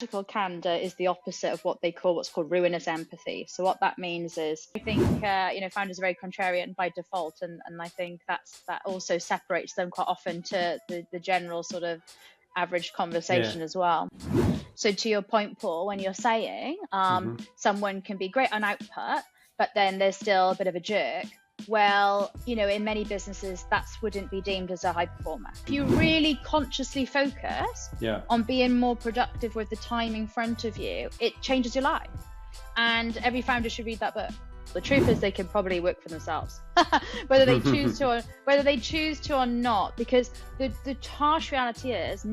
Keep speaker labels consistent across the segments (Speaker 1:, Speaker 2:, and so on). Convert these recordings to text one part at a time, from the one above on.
Speaker 1: Candor is the opposite of what's called ruinous empathy. So what that means is, I think founders are very contrarian by default, and I think that also separates them quite often to the general sort of average conversation as well. So to your point, Paul, when you're saying someone can be great on output, but then there's still a bit of a jerk. Well, in many businesses, that wouldn't be deemed as a high performer. If you really consciously focus on being more productive with the time in front of you, it changes your life. And every founder should read that book. The truth is they can probably work for themselves, whether they choose to or not, because the harsh reality is,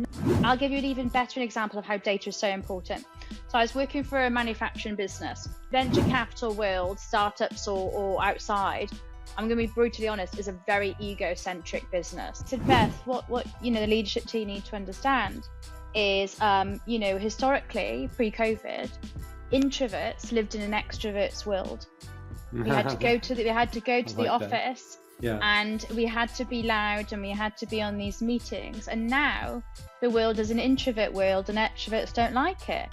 Speaker 1: I'll give you an even better example of how data is so important. So I was working for a manufacturing business, venture capital world, startups or outside. I'm going to be brutally honest, is a very egocentric business. So Beth, what the leadership team need to understand is, historically pre-COVID, introverts lived in an extrovert's world. We had to go to the office, and we had to be loud, and we had to be on these meetings. And now the world is an introvert world, and extroverts don't like it.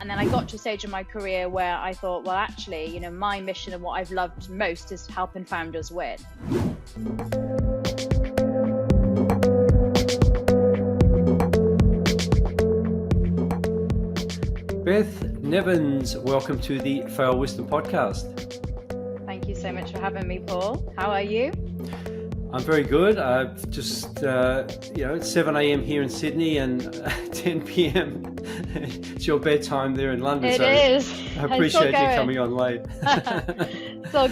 Speaker 1: And then I got to a stage in my career where I thought, well, actually, my mission and what I've loved most is helping founders win.
Speaker 2: Beth Nevins, welcome to the Fail Wisdom podcast.
Speaker 1: Thank you so much for having me, Paul. How are you?
Speaker 2: I'm very good. I've just, it's 7 a.m. here in Sydney and 10 p.m. It's your bedtime there in London.
Speaker 1: It is.
Speaker 2: I appreciate you coming on late.
Speaker 1: It's all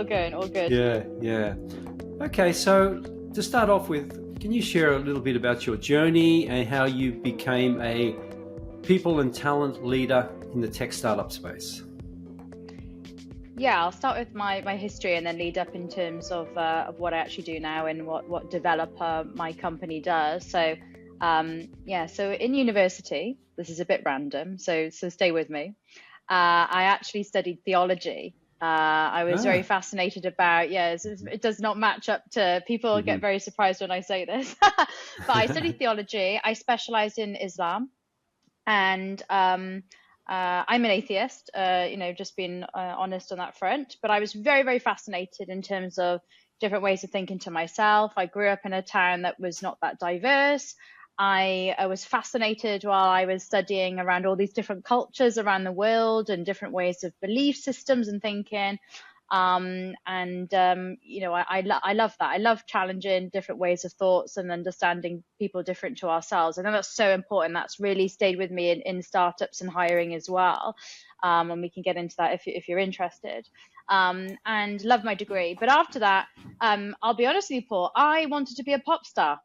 Speaker 1: going, all good.
Speaker 2: Yeah. Okay, so to start off with, can you share a little bit about your journey and how you became a people and talent leader in the tech startup space?
Speaker 1: Yeah, I'll start with my history and then lead up in terms of what I actually do now and what developer my company does. So, so in university, this is a bit random, so stay with me. I actually studied theology. I was very fascinated about, it does not match up to, people get very surprised when I say this, but I studied theology. I specialized in Islam, and I'm an atheist, just being honest on that front, but I was very, very fascinated in terms of different ways of thinking to myself. I grew up in a town that was not that diverse. I was fascinated while I was studying around all these different cultures around the world and different ways of belief systems and thinking. I love that. I love challenging different ways of thoughts and understanding people different to ourselves. I know that's so important. That's really stayed with me in startups and hiring as well. And we can get into that if you're interested. And love my degree. But after that, I'll be honest with you, Paul, I wanted to be a pop star.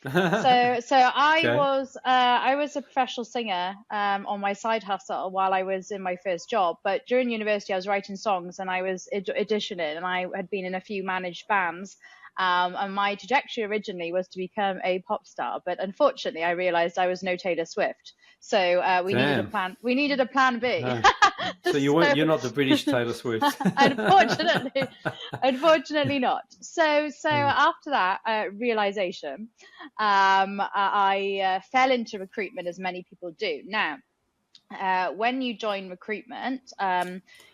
Speaker 1: So I was a professional singer on my side hustle while I was in my first job. But during university, I was writing songs and I was auditioning, and I had been in a few managed bands. And my trajectory originally was to become a pop star, but unfortunately, I realized I was no Taylor Swift. So we needed a plan. We needed a plan B.
Speaker 2: So you're not the British Taylor Swift.
Speaker 1: Unfortunately not. So after that realization, I fell into recruitment, as many people do. Now, when you join recruitment,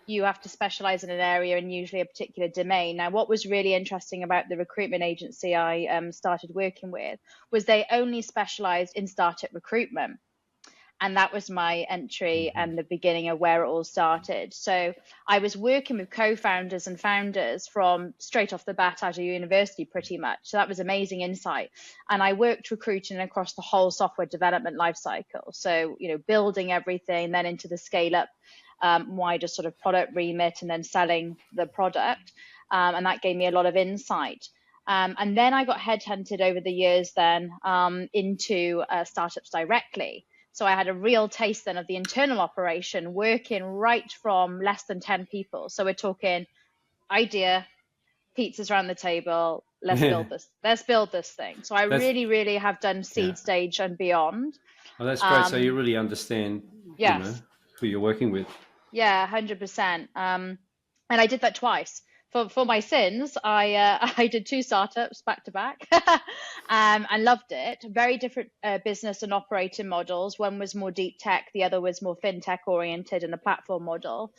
Speaker 1: you have to specialize in an area and usually a particular domain. Now, what was really interesting about the recruitment agency I started working with was they only specialized in startup recruitment. And that was my entry and the beginning of where it all started. So I was working with co-founders and founders from straight off the bat out of university, pretty much. So that was amazing insight. And I worked recruiting across the whole software development lifecycle. So, building everything, then into the scale up, wider sort of product remit, and then selling the product. And that gave me a lot of insight. And then I got headhunted over the years then into startups directly. So I had a real taste then of the internal operation, working right from less than 10 people. So we're talking idea, pizzas around the table, let's build this thing. So I really, really have done seed stage and beyond.
Speaker 2: Well, that's great. So you really understand who you're working with.
Speaker 1: Yeah, 100%. And I did that twice. for my sins, I did two startups back to back, and loved it. Very different business and operating models. One was more deep tech, the other was more fintech oriented and a platform model.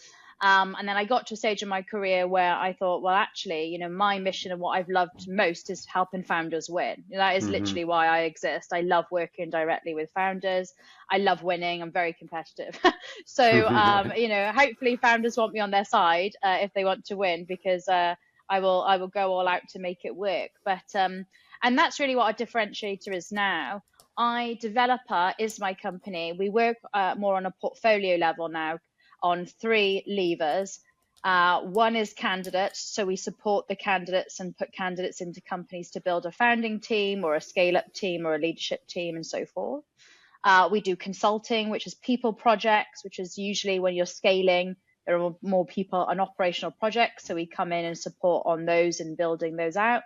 Speaker 1: And then I got to a stage in my career where I thought, well, actually, my mission and what I've loved most is helping founders win. That is literally why I exist. I love working directly with founders. I love winning. I'm very competitive. So, hopefully founders want me on their side if they want to win, because I will go all out to make it work. But and that's really what our differentiator is now. Developer is my company. We work more on a portfolio level now on three levers. One is candidates. So we support the candidates and put candidates into companies to build a founding team or a scale-up team or a leadership team and so forth. We do consulting, which is people projects, which is usually when you're scaling, there are more people on operational projects. So we come in and support on those and building those out.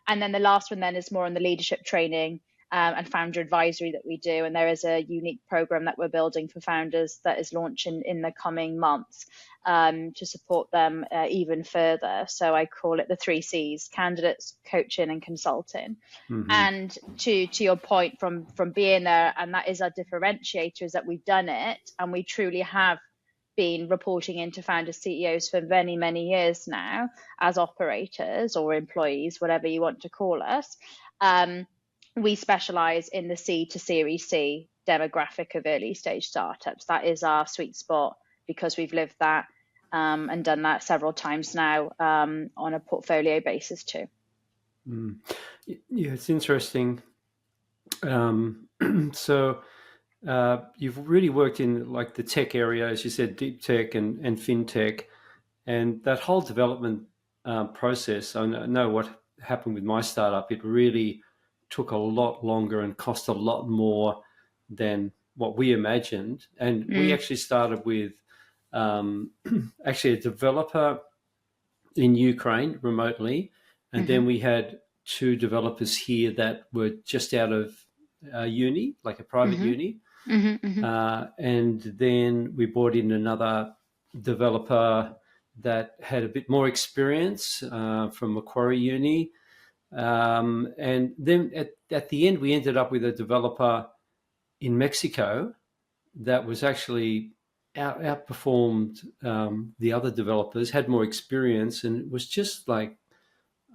Speaker 1: And then the last one then is more on the leadership training and founder advisory that we do. And there is a unique program that we're building for founders that is launching in the coming months to support them even further. So I call it the 3 Cs: candidates, coaching, and consulting. And to your point from being there, and that is our differentiator, is that we've done it and we truly have been reporting into founder CEOs for many, many years now as operators or employees, whatever you want to call us. We specialize in the C to Series C demographic of early stage startups. That is our sweet spot because we've lived that and done that several times now on a portfolio basis too.
Speaker 2: Yeah, it's interesting. So you've really worked in like the tech area, as you said, deep tech and fintech, and that whole development process. I know what happened with my startup. It really took a lot longer and cost a lot more than what we imagined. And we actually started with actually a developer in Ukraine remotely, and then we had 2 developers here that were just out of uni, like a private uni. And then we brought in another developer that had a bit more experience from Macquarie Uni. And then at the end, we ended up with a developer in Mexico that was actually outperformed the other developers, had more experience, and it was just like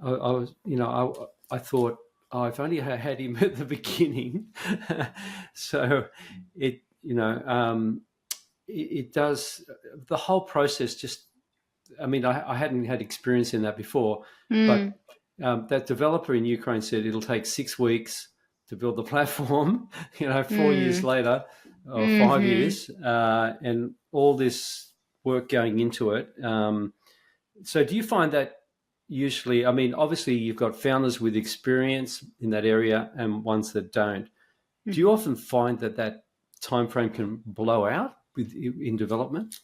Speaker 2: I thought, oh, if only I had him at the beginning. So it does, the whole process just, I mean, I hadn't had experience in that before, but that developer in Ukraine said it'll take 6 weeks to build the platform, 4 years later, or 5 years, and all this work going into it. So do you find that usually, I mean, obviously you've got founders with experience in that area and ones that don't. Do you often find that time frame can blow out in development?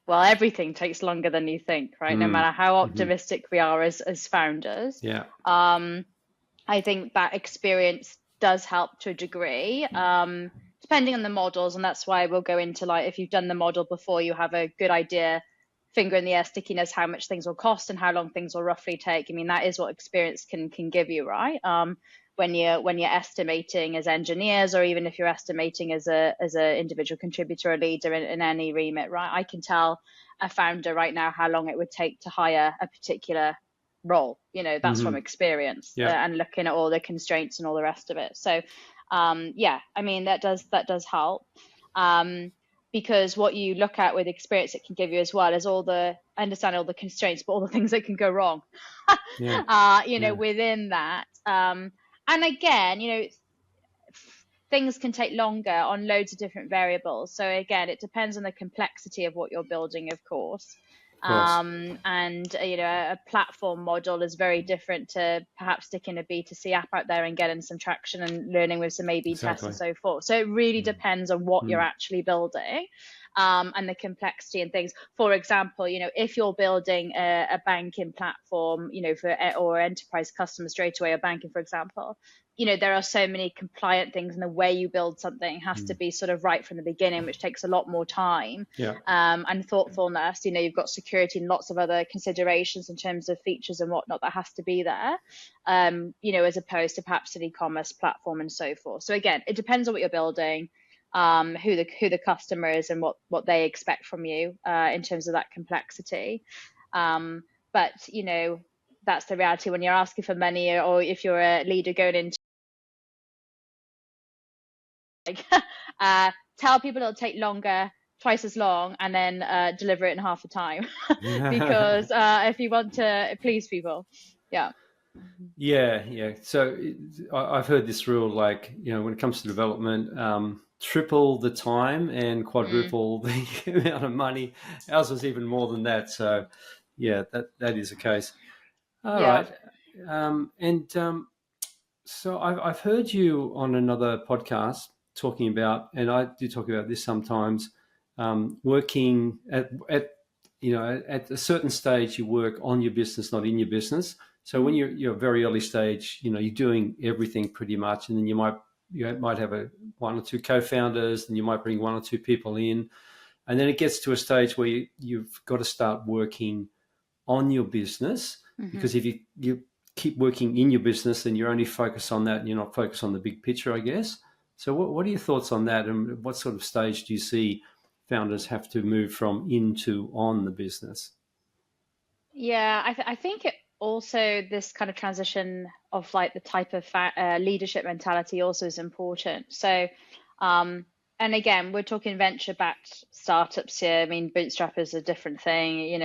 Speaker 1: Well, everything takes longer than you think, right? No matter how optimistic we are as founders.
Speaker 2: Yeah.
Speaker 1: I think that experience does help to a degree, depending on the models. And that's why we'll go into, like, if you've done the model before, you have a good idea, finger in the air stickiness, how much things will cost and how long things will roughly take. I mean, that is what experience can give you, right? When you're estimating as engineers, or even if you're estimating as a individual contributor or leader in any remit, right? I can tell a founder right now how long it would take to hire a particular role. That's from experience and looking at all the constraints and all the rest of it. So I mean, that does help. Because what you look at with experience it can give you as well is I understand all the constraints, but all the things that can go wrong, within that. And again, things can take longer on loads of different variables. So again, it depends on the complexity of what you're building, of course. And a platform model is very different to perhaps sticking a B2C app out there and getting some traction and learning with some A/B tests and so forth. So it really depends on what you're actually building and the complexity and things. For example, if you're building a banking platform, or enterprise customers straight away, or banking, for example, there are so many compliant things, and the way you build something has to be sort of right from the beginning, which takes a lot more time
Speaker 2: Yeah.
Speaker 1: and thoughtfulness. You've got security and lots of other considerations in terms of features and whatnot that has to be there, as opposed to perhaps an e-commerce platform and so forth. So again, it depends on what you're building, who the customer is, and what they expect from you in terms of that complexity. But that's the reality when you're asking for money, or if you're a leader going into tell people it'll take longer, twice as long, and then deliver it in half the time. Because if you want to please people. Yeah.
Speaker 2: Yeah. So I've heard this rule, like, when it comes to development, triple the time and quadruple the amount of money. Ours was even more than that. So yeah, that is the case. All
Speaker 1: Yeah.
Speaker 2: right. So I've heard you on another podcast talking about, and I do talk about this sometimes, working at a certain stage you work on your business, not in your business. So when you're a very early stage, you're doing everything pretty much, and then you might have one or two co-founders, and you might bring one or two people in, and then it gets to a stage where you've got to start working on your business, because if you keep working in your business, then you're only focused on that and you're not focused on the big picture, I guess. So what are your thoughts on that, and what sort of stage do you see founders have to move from into on the business?
Speaker 1: Yeah, I think it also, this kind of transition of like the type of leadership mentality also is important. So, and again, we're talking venture-backed startups here. I mean, bootstrap is a different thing.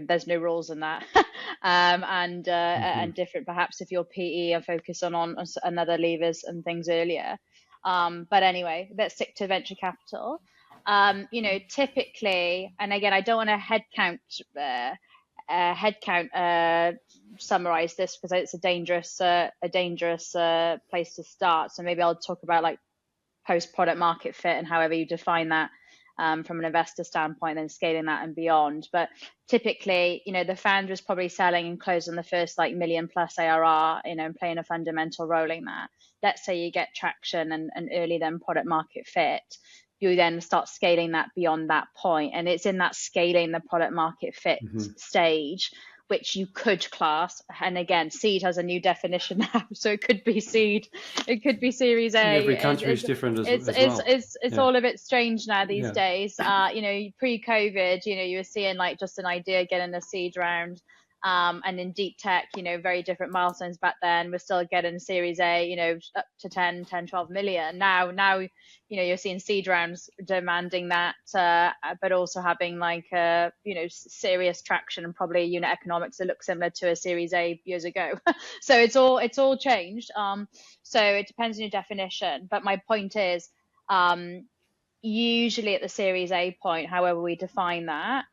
Speaker 1: There's no rules in that, and different perhaps if you're PE and focus on another levers and things earlier. But anyway, let's stick to venture capital. Typically, and again, I don't want to headcount summarize this because it's a dangerous place to start. So maybe I'll talk about like post product market fit and however you define that from an investor standpoint, then scaling that and beyond. But typically, the founder is probably selling and closing the first like million plus ARR, and playing a fundamental role in that. Let's say you get traction and early then product market fit. You then start scaling that beyond that point. And it's in that scaling the product market fit stage, which you could class. And again, seed has a new definition now. So it could be seed, it could be Series A.
Speaker 2: And every country is different as well.
Speaker 1: It's all a bit strange now these days. Pre-COVID, you were seeing like just an idea getting a seed round. And in deep tech, very different milestones back then. We're still getting Series A, up to 10, 12 million. Now, you're seeing seed rounds demanding that, but also having like, serious traction and probably unit economics that look similar to a Series A years ago. So it's all changed. So it depends on your definition. But my point is, usually at the Series A point, however we define that,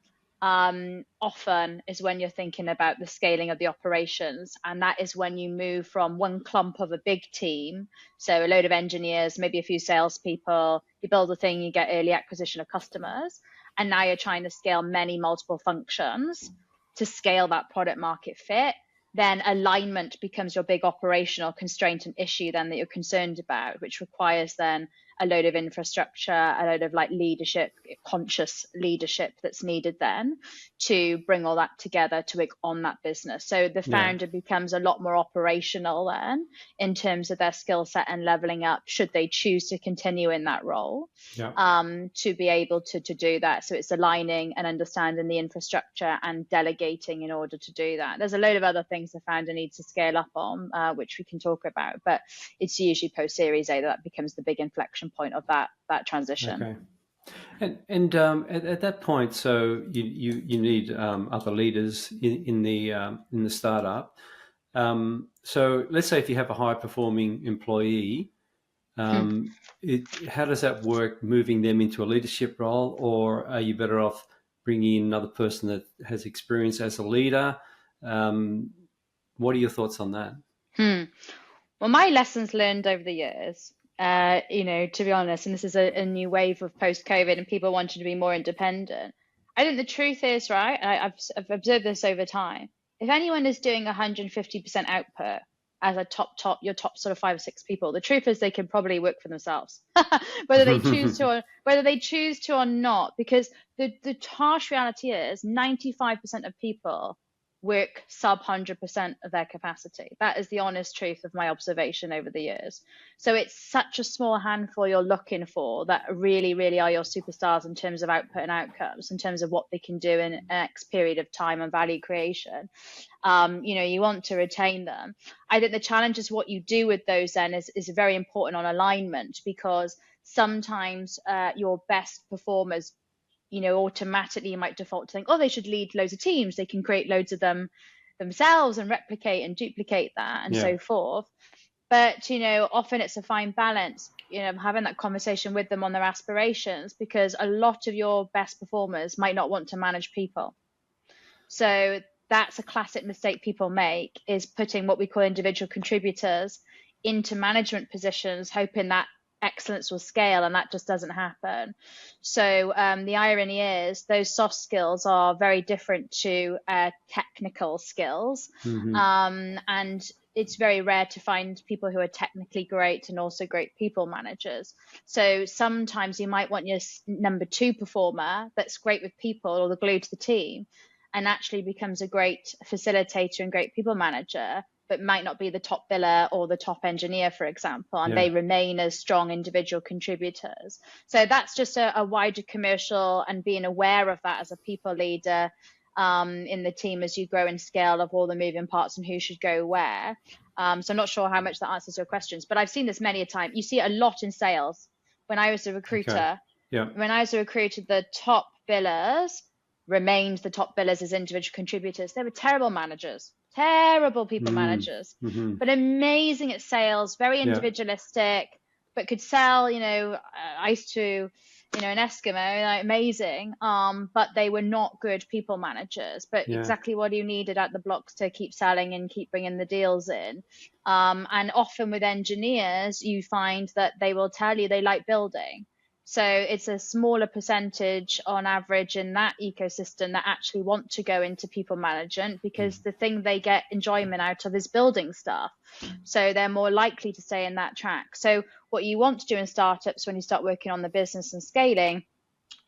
Speaker 1: often is when you're thinking about the scaling of the operations. And that is when you move from one clump of a big team, so a load of engineers, maybe a few salespeople, you build a thing, you get early acquisition of customers, and now you're trying to scale multiple functions to scale that product market fit. Then alignment becomes your big operational constraint and issue then that you're concerned about, which requires then a load of infrastructure, a load of like leadership, conscious leadership that's needed then to bring all that together to work on that business. So the founder becomes a lot more operational then in terms of their skill set and leveling up, should they choose to continue in that role, to be able to do that. So it's aligning and understanding the infrastructure and delegating in order to do that. There's a load of other things the founder needs to scale up on, which we can talk about, but it's usually post Series A that becomes the big inflection point of that transition.
Speaker 2: Okay. And at that point, so you need other leaders in the startup. So let's say if you have a high performing employee, how does that work? Moving them into a leadership role, or are you better off bringing in another person that has experience as a leader? What are your thoughts on that?
Speaker 1: Well, my lessons learned over the years, to be honest, and this is a new wave of post-COVID and people wanting to be more independent. I think the truth is, right, I've observed this over time. If anyone is doing 150% output, as a your top sort of 5 or 6 people. The truth is they can probably work for themselves, whether they choose to or not, because the harsh reality is 95% of people work sub 100% of their capacity. That is the honest truth of my observation over the years. So it's such a small handful you're looking for that really, really are your superstars in terms of output and outcomes, in terms of what they can do in X period of time and value creation. You want to retain them. I think the challenge is what you do with those then is very important on alignment, because sometimes your best performers, automatically you might default to think, oh, they should lead loads of teams. They can create loads of them themselves and replicate and duplicate that and so forth. But, often it's a fine balance, having that conversation with them on their aspirations, because a lot of your best performers might not want to manage people. So that's a classic mistake people make, is putting what we call individual contributors into management positions, hoping that excellence will scale, and that just doesn't happen. So the irony is those soft skills are very different to technical skills. And it's very rare to find people who are technically great and also great people managers. So sometimes you might want your number 2 performer that's great with people, or the glue to the team, and actually becomes a great facilitator and great people manager, but might not be the top biller or the top engineer, for example, and they remain as strong individual contributors. So that's just a wider commercial, and being aware of that as a people leader in the team as you grow and scale, of all the moving parts and who should go where. So I'm not sure how much that answers your questions, but I've seen this many a time. You see it a lot in sales. When I was a recruiter, the top billers remained the top billers as individual contributors. They were terrible managers, terrible people managers, but amazing at sales, very individualistic, but could sell, ice to, an Eskimo, like amazing. But they were not good people managers, but exactly what you needed at the blocks to keep selling and keep bringing the deals in. And often with engineers, you find that they will tell you they like building. So it's a smaller percentage on average in that ecosystem that actually want to go into people management, because the thing they get enjoyment out of is building stuff. So they're more likely to stay in that track. So what you want to do in startups when you start working on the business and scaling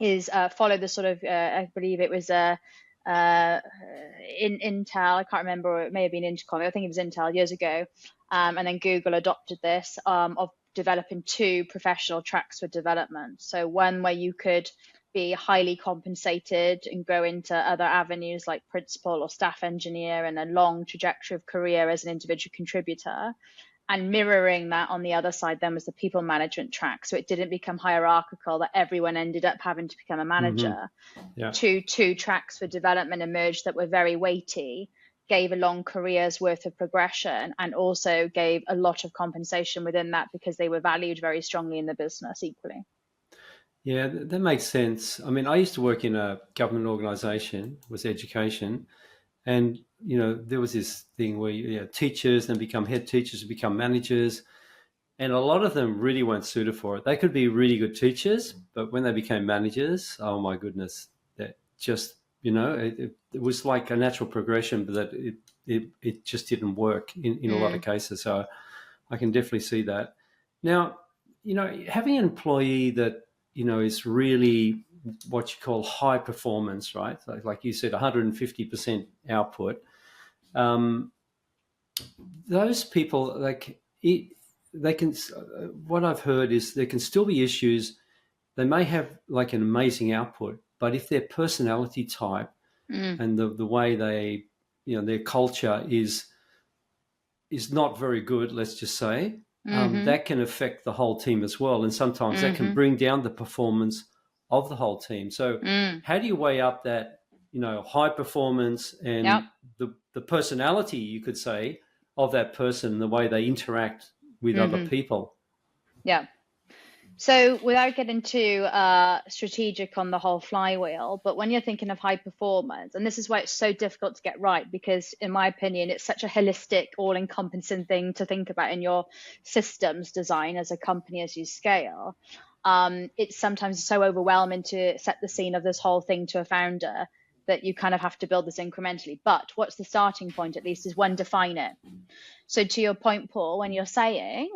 Speaker 1: is follow the sort of, I believe it was in Intel, I can't remember, or it may have been Intercom, I think it was Intel years ago. And then Google adopted this of developing 2 professional tracks for development. So one where you could be highly compensated and go into other avenues like principal or staff engineer, and a long trajectory of career as an individual contributor. And mirroring that on the other side then was the people management track. So it didn't become hierarchical that everyone ended up having to become a manager. 2 tracks for development emerged that were very weighty, gave a long career's worth of progression, and also gave a lot of compensation within that, because they were valued very strongly in the business equally.
Speaker 2: Yeah, that makes sense. I mean, I used to work in a government organisation, was education, and there was this thing where teachers then become head teachers, become managers, and a lot of them really weren't suited for it. They could be really good teachers, but when they became managers, oh my goodness, that just it was like a natural progression, but that it just didn't work in a lot of cases. So I can definitely see that. Now, having an employee that is really what you call high performance, right? Like you said, 150% output. Those people, they can. What I've heard is there can still be issues. They may have like an amazing output, but if their personality type and the way they, their culture is not very good, let's just say, that can affect the whole team as well. And sometimes that can bring down the performance of the whole team. So how do you weigh up that, high performance and the personality, you could say, of that person, the way they interact with other people?
Speaker 1: Yeah. So without getting too strategic on the whole flywheel, but when you're thinking of high performance, and this is why it's so difficult to get right, because in my opinion, it's such a holistic, all-encompassing thing to think about in your systems design as a company as you scale. It's sometimes so overwhelming to set the scene of this whole thing to a founder that you kind of have to build this incrementally. But what's the starting point, at least, is one, define it. So to your point, Paul, when you're saying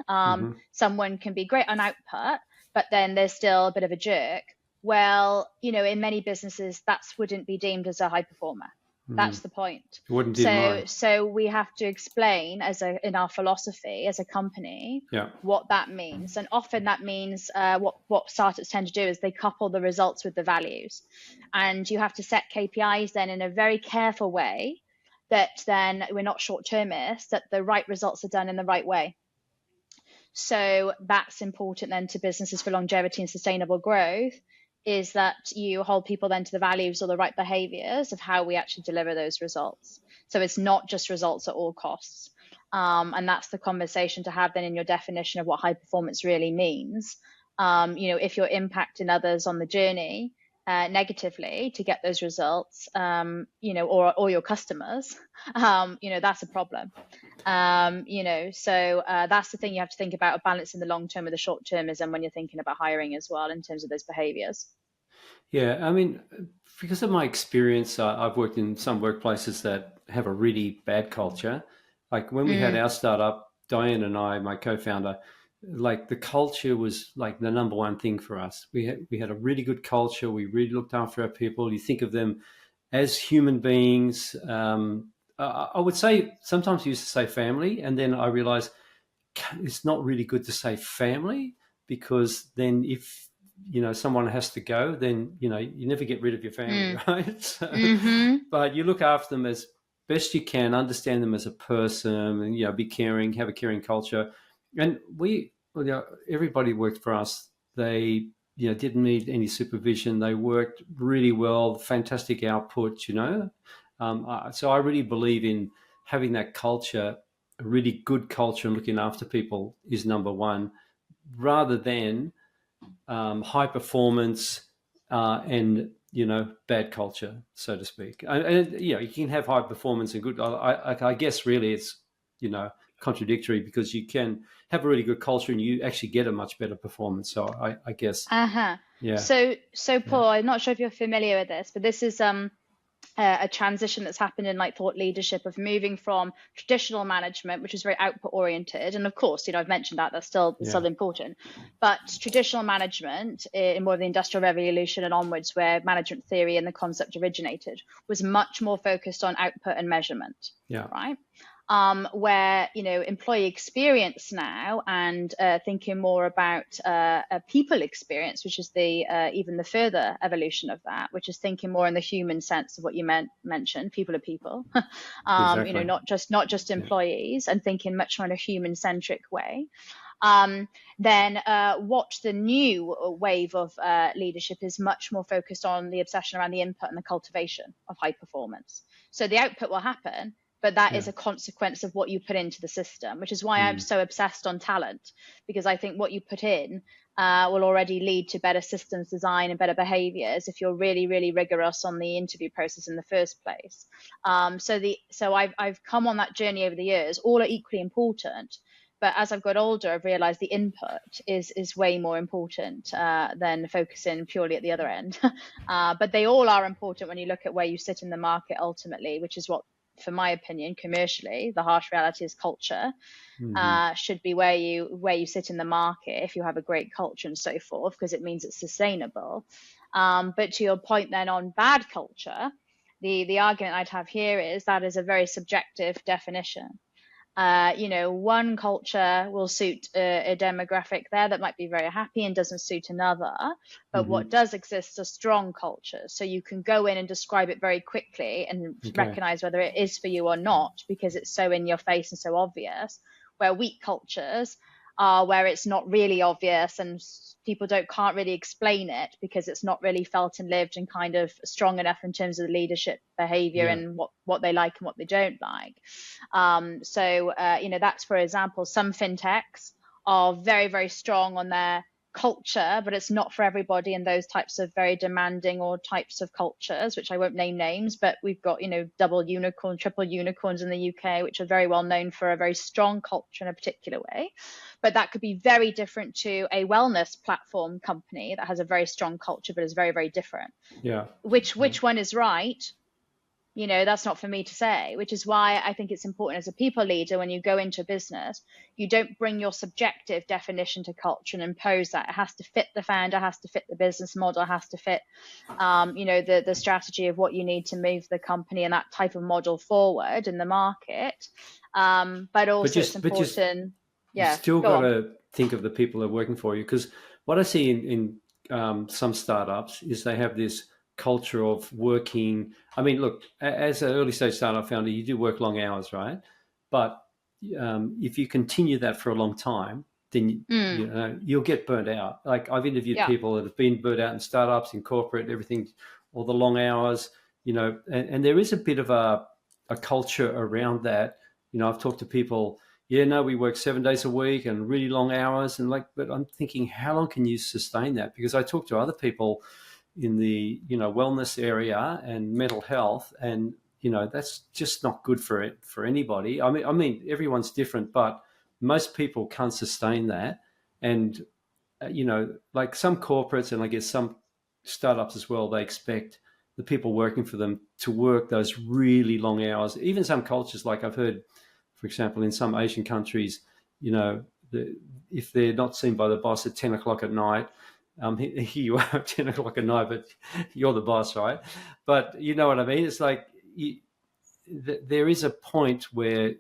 Speaker 1: someone can be great on output, but then there's still a bit of a jerk, well, in many businesses, that wouldn't be deemed as a high performer. That's the point.
Speaker 2: It wouldn't do mine.
Speaker 1: So we have to explain in our philosophy as a company what that means. And often that means what startups tend to do is they couple the results with the values. And you have to set KPIs then in a very careful way that then we're not short-termists, that the right results are done in the right way. So that's important then to businesses for longevity and sustainable growth, is that you hold people then to the values or the right behaviors of how we actually deliver those results. So it's not just results at all costs. And that's the conversation to have then in your definition of what high performance really means. If you're impacting others on the journey negatively to get those results, or your customers, that's a problem. So that's the thing you have to think about, balancing the long term with the short termism when you're thinking about hiring as well, in terms of those behaviors.
Speaker 2: Yeah, I mean, because of my experience, I've worked in some workplaces that have a really bad culture. Like when we had our startup, Diane and I, my co-founder, like the culture was like the number one thing for us. We had a really good culture. We really looked after our people. You think of them as human beings. I would say sometimes I used to say family, and then I realized it's not really good to say family, because then if someone has to go, then you never get rid of your family, right? So, but you look after them as best you can, understand them as a person, and be caring, have a caring culture. And everybody worked for us. They didn't need any supervision. They worked really well, fantastic output. So I really believe in having that culture, a really good culture, and looking after people is number one, rather than high performance and bad culture, so to speak. And you can have high performance and good. I guess really it's contradictory, because you can have a really good culture and you actually get a much better performance. So I guess.
Speaker 1: Yeah. So Paul, I'm not sure if you're familiar with this, but this is a transition that's happened in thought leadership, of moving from traditional management, which is very output oriented, and of course I've mentioned that's still important, but traditional management in more of the Industrial Revolution and onwards, where management theory and the concept originated, was much more focused on output and measurement, right? Where employee experience now, and thinking more about a people experience, which is even the further evolution of that, which is thinking more in the human sense of what you mentioned. People are people,
Speaker 2: Exactly.
Speaker 1: not just employees, and thinking much more in a human centric way. Then what the new wave of leadership is much more focused on the obsession around the input and the cultivation of high performance. So the output will happen, but that is a consequence of what you put into the system, which is why I'm so obsessed on talent, because I think what you put in will already lead to better systems design and better behaviors if you're really, really rigorous on the interview process in the first place. So I've come on that journey over the years. All are equally important, but as I've got older, I've realized the input is way more important than focusing purely at the other end. But they all are important when you look at where you sit in the market ultimately, which is what, for my opinion, commercially, the harsh reality is culture should be where you sit in the market if you have a great culture and so forth, because it means it's sustainable. But to your point then on bad culture, the argument I'd have here is that is a very subjective definition. One culture will suit a demographic there that might be very happy and doesn't suit another. But what does exist are strong cultures. So you can go in and describe it very quickly and recognize whether it is for you or not, because it's so in your face and so obvious. Where weak cultures are where it's not really obvious and people can't really explain it, because it's not really felt and lived and kind of strong enough in terms of the leadership behavior and what they like and what they don't like. So that's, for example, some fintechs are very, very strong on their culture, but it's not for everybody in those types of very demanding or types of cultures, which I won't name names, but we've got, double unicorn, triple unicorns in the UK, which are very well known for a very strong culture in a particular way. But that could be very different to a wellness platform company that has a very strong culture, but is very, very different.
Speaker 2: Yeah.
Speaker 1: Which one is right? That's not for me to say, which is why I think it's important as a people leader, when you go into a business, you don't bring your subjective definition to culture and impose that. It has to fit the founder, has to fit the business model, has to fit, the strategy of what you need to move the company and that type of model forward in the market. But also it's important.
Speaker 2: You
Speaker 1: Yeah,
Speaker 2: still
Speaker 1: go
Speaker 2: got
Speaker 1: on.
Speaker 2: to think of the people that are working for you, because what I see in some startups is they have this culture of working. I mean, look, as an early stage startup founder, you do work long hours, right? But if you continue that for a long time, then you'll get burnt out. Like, I've interviewed
Speaker 1: Yeah.
Speaker 2: people that have been burnt out in startups, in corporate, everything, all the long hours, and there is a bit of a culture around that. I've talked to people, yeah, no, we work 7 days a week and really long hours. But I'm thinking, how long can you sustain that? Because I talk to other people in the, wellness area and mental health, and, that's just not good for anybody. I mean, everyone's different, but most people can't sustain that. And, like some corporates, and I guess some startups as well, they expect the people working for them to work those really long hours. Even some cultures, like I've heard, for example, in some Asian countries, if they're not seen by the boss at 10 o'clock at night, here you are at 10 o'clock at night, but you're the boss, right? But you know what I mean? It's like there is a point where,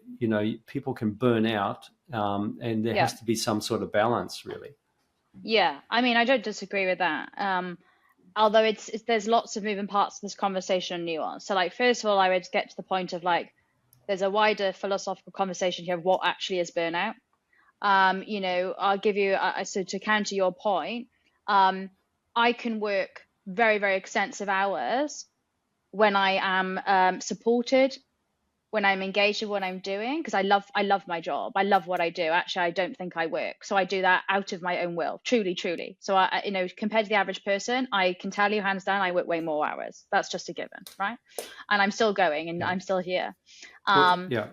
Speaker 2: people can burn out, and there has to be some sort of balance, really.
Speaker 1: Yeah, I mean, I don't disagree with that. Although there's lots of moving parts to this conversation and nuance. So, like, first of all, I would get to the point of, like, there's a wider philosophical conversation here of what actually is burnout. I'll give you, so to counter your point, I can work very, very extensive hours when I am supported, when I'm engaged with what I'm doing, because I love my job. I love what I do. Actually, I don't think I work. So I do that out of my own will, truly, truly. So compared to the average person, I can tell you hands down, I work way more hours. That's just a given, right? And I'm still going, and I'm still here.
Speaker 2: Yeah.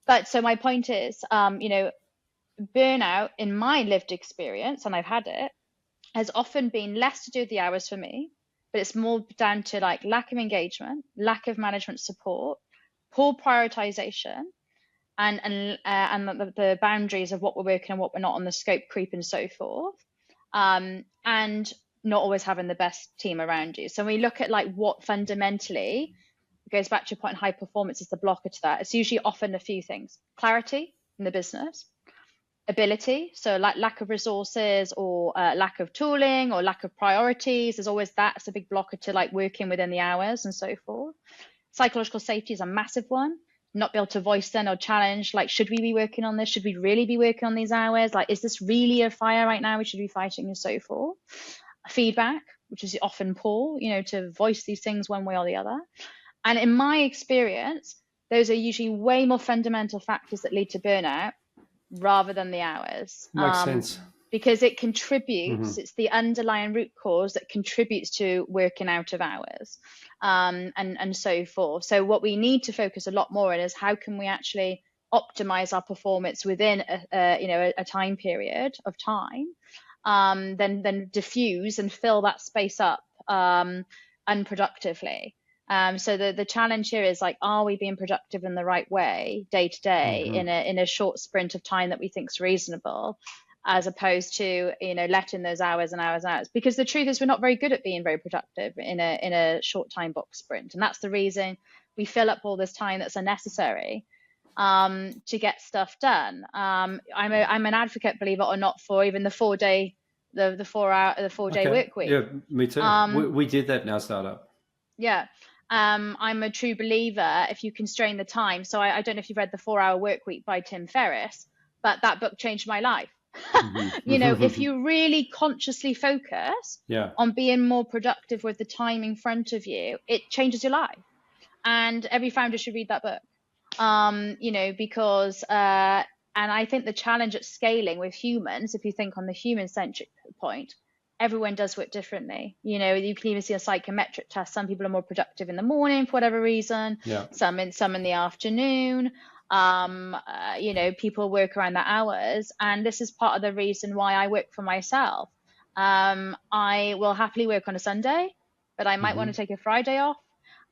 Speaker 1: But so my point is, burnout in my lived experience, and I've had it, has often been less to do with the hours for me, but it's more down to, like, lack of engagement, lack of management support, poor prioritization, and the boundaries of what we're working and what we're not, on the scope creep and so forth, and not always having the best team around you. So when we look at, like, what fundamentally, it goes back to your point, high performance is the blocker to that. It's usually often a few things: clarity in the business, ability, so like lack of resources, or lack of tooling, or lack of priorities. There's always that's a big blocker to, like, working within the hours and so forth. Psychological safety is a massive one. Not be able to voice then or challenge, like, should we be working on this? Should we really be working on these hours? Like, is this really a fire right now we should be fighting, and so forth. Feedback, which is often poor, to voice these things one way or the other. And in my experience, those are usually way more fundamental factors that lead to burnout rather than the hours.
Speaker 2: Makes sense.
Speaker 1: Because it contributes, it's the underlying root cause that contributes to working out of hours, and so forth. So what we need to focus a lot more on is how can we actually optimize our performance within a time period of time, then diffuse and fill that space up unproductively. So the challenge here is, like, are we being productive in the right way day to day in a short sprint of time that we think is reasonable, as opposed to, letting those hours and hours and hours? Because the truth is, we're not very good at being very productive in a short time box sprint, and that's the reason we fill up all this time that's unnecessary to get stuff done. I'm an advocate, believe it or not, for even the 4-day the 4-day work week.
Speaker 2: Yeah, me too. We did that in our startup.
Speaker 1: Yeah. I'm a true believer if you constrain the time. So I don't know if you've read The 4-Hour Work Week by Tim Ferriss, but that book changed my life. If you really consciously focus on being more productive with the time in front of you, it changes your life. And every founder should read that book, because, and I think the challenge at scaling with humans, if you think on the human-centric point, everyone does work differently. You can even see a psychometric test. Some people are more productive in the morning for whatever reason. Some in the afternoon. People work around their hours, and this is part of the reason why I work for myself. I will happily work on a Sunday, but I might want to take a Friday off.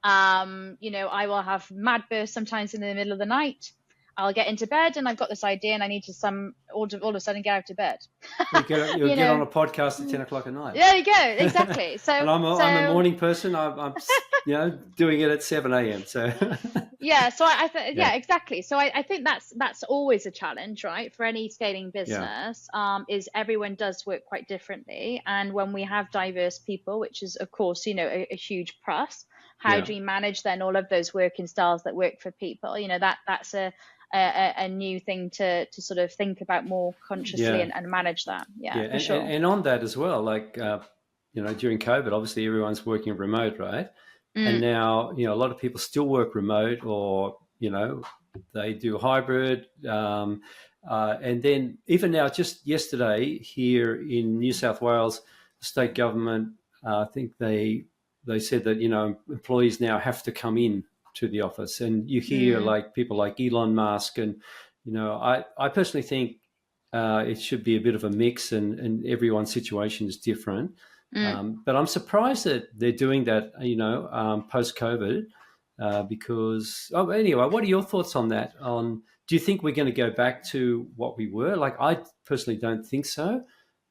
Speaker 1: I will have mad bursts sometimes in the middle of the night. I'll get into bed and I've got this idea and I need to all of a sudden get out of bed.
Speaker 2: You'll get on a podcast at 10 o'clock at night.
Speaker 1: There you go. Exactly. So,
Speaker 2: and I'm a morning person. I'm doing it at 7 a.m. So
Speaker 1: yeah. So yeah, exactly. So I think that's always a challenge, right? For any scaling business, is everyone does work quite differently. And when we have diverse people, which is of course, a huge plus, how do we manage then all of those working styles that work for people? That's a new thing to sort of think about more consciously and manage that. Yeah, for sure.
Speaker 2: And on that as well, like, during COVID, obviously everyone's working remote, right? And now, a lot of people still work remote, or, they do hybrid. And then even now, just yesterday here in New South Wales, the state government, I think they said that, employees now have to come in to the office. And you hear like people like Elon Musk, and, I personally think it should be a bit of a mix, and everyone's situation is different. But I'm surprised that they're doing that, post-COVID, because, anyway, what are your thoughts on that? Do you think we're going to go back to what we were? Like, I personally don't think so,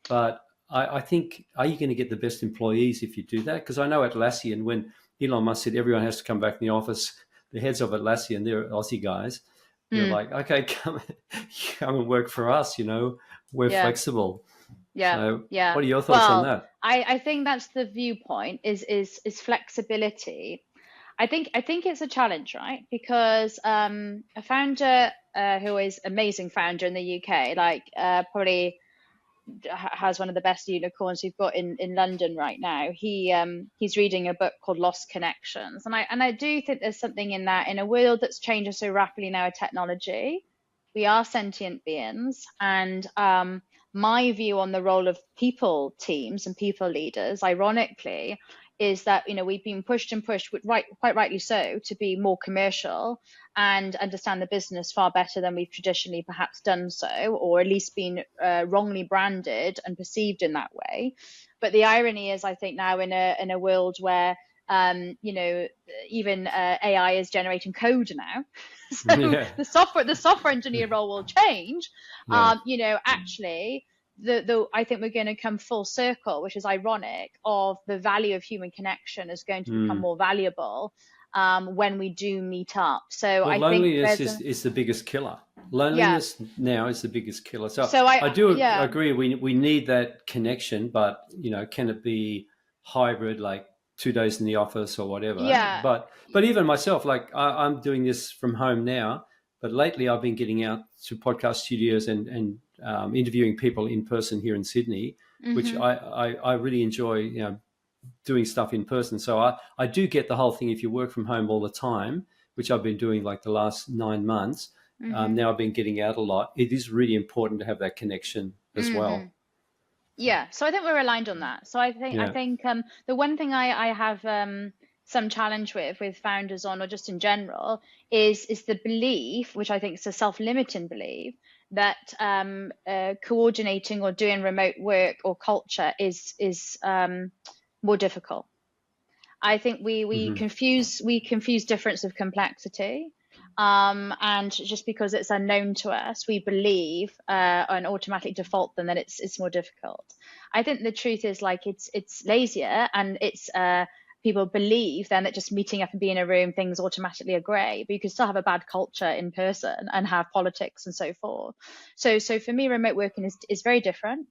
Speaker 2: but I think, are you going to get the best employees if you do that? Because I know Atlassian, when Elon Musk said everyone has to come back in the office, the heads of Atlassian, they're Aussie guys, they're like, okay, come and work for us, we're flexible.
Speaker 1: Yeah.
Speaker 2: So what are your thoughts on that?
Speaker 1: I think that's the viewpoint is flexibility. I think it's a challenge, right? Because a founder who is amazing founder in the UK, like probably has one of the best unicorns we've got in London right now. He's reading a book called Lost Connections, and I do think there's something in that, in a world that's changing so rapidly now with technology. We are sentient beings, and my view on the role of people teams and people leaders, ironically, is that we've been pushed and pushed, quite rightly so, to be more commercial and understand the business far better than we've traditionally perhaps done so, or at least been wrongly branded and perceived in that way. But the irony is, I think now in a world where even AI is generating code now, so the software engineer role will change. Actually, I think we're going to come full circle, which is ironic, of the value of human connection is going to become more valuable when we do meet up. So I
Speaker 2: loneliness is the biggest killer. Loneliness now is the biggest killer. So I do agree. We need that connection, but can it be hybrid, like 2 days in the office or whatever?
Speaker 1: Yeah.
Speaker 2: But even myself, like I'm doing this from home now, but lately I've been getting out to podcast studios and interviewing people in person here in Sydney, which I really enjoy, doing stuff in person. So I do get the whole thing. If you work from home all the time, which I've been doing like the last 9 months, now I've been getting out a lot. It is really important to have that connection as well.
Speaker 1: Yeah. So I think we're aligned on that. So I think the one thing I have some challenge with founders on, or just in general, is the belief, which I think is a self-limiting belief, that coordinating or doing remote work or culture is more difficult. I think we confuse difference with complexity, and just because it's unknown to us, we believe and automatically default then that it's more difficult. I think the truth is, like, it's lazier, and it's people believe then that just meeting up and being in a room, things automatically are great, but you can still have a bad culture in person and have politics and so forth. So for me, remote working is very different.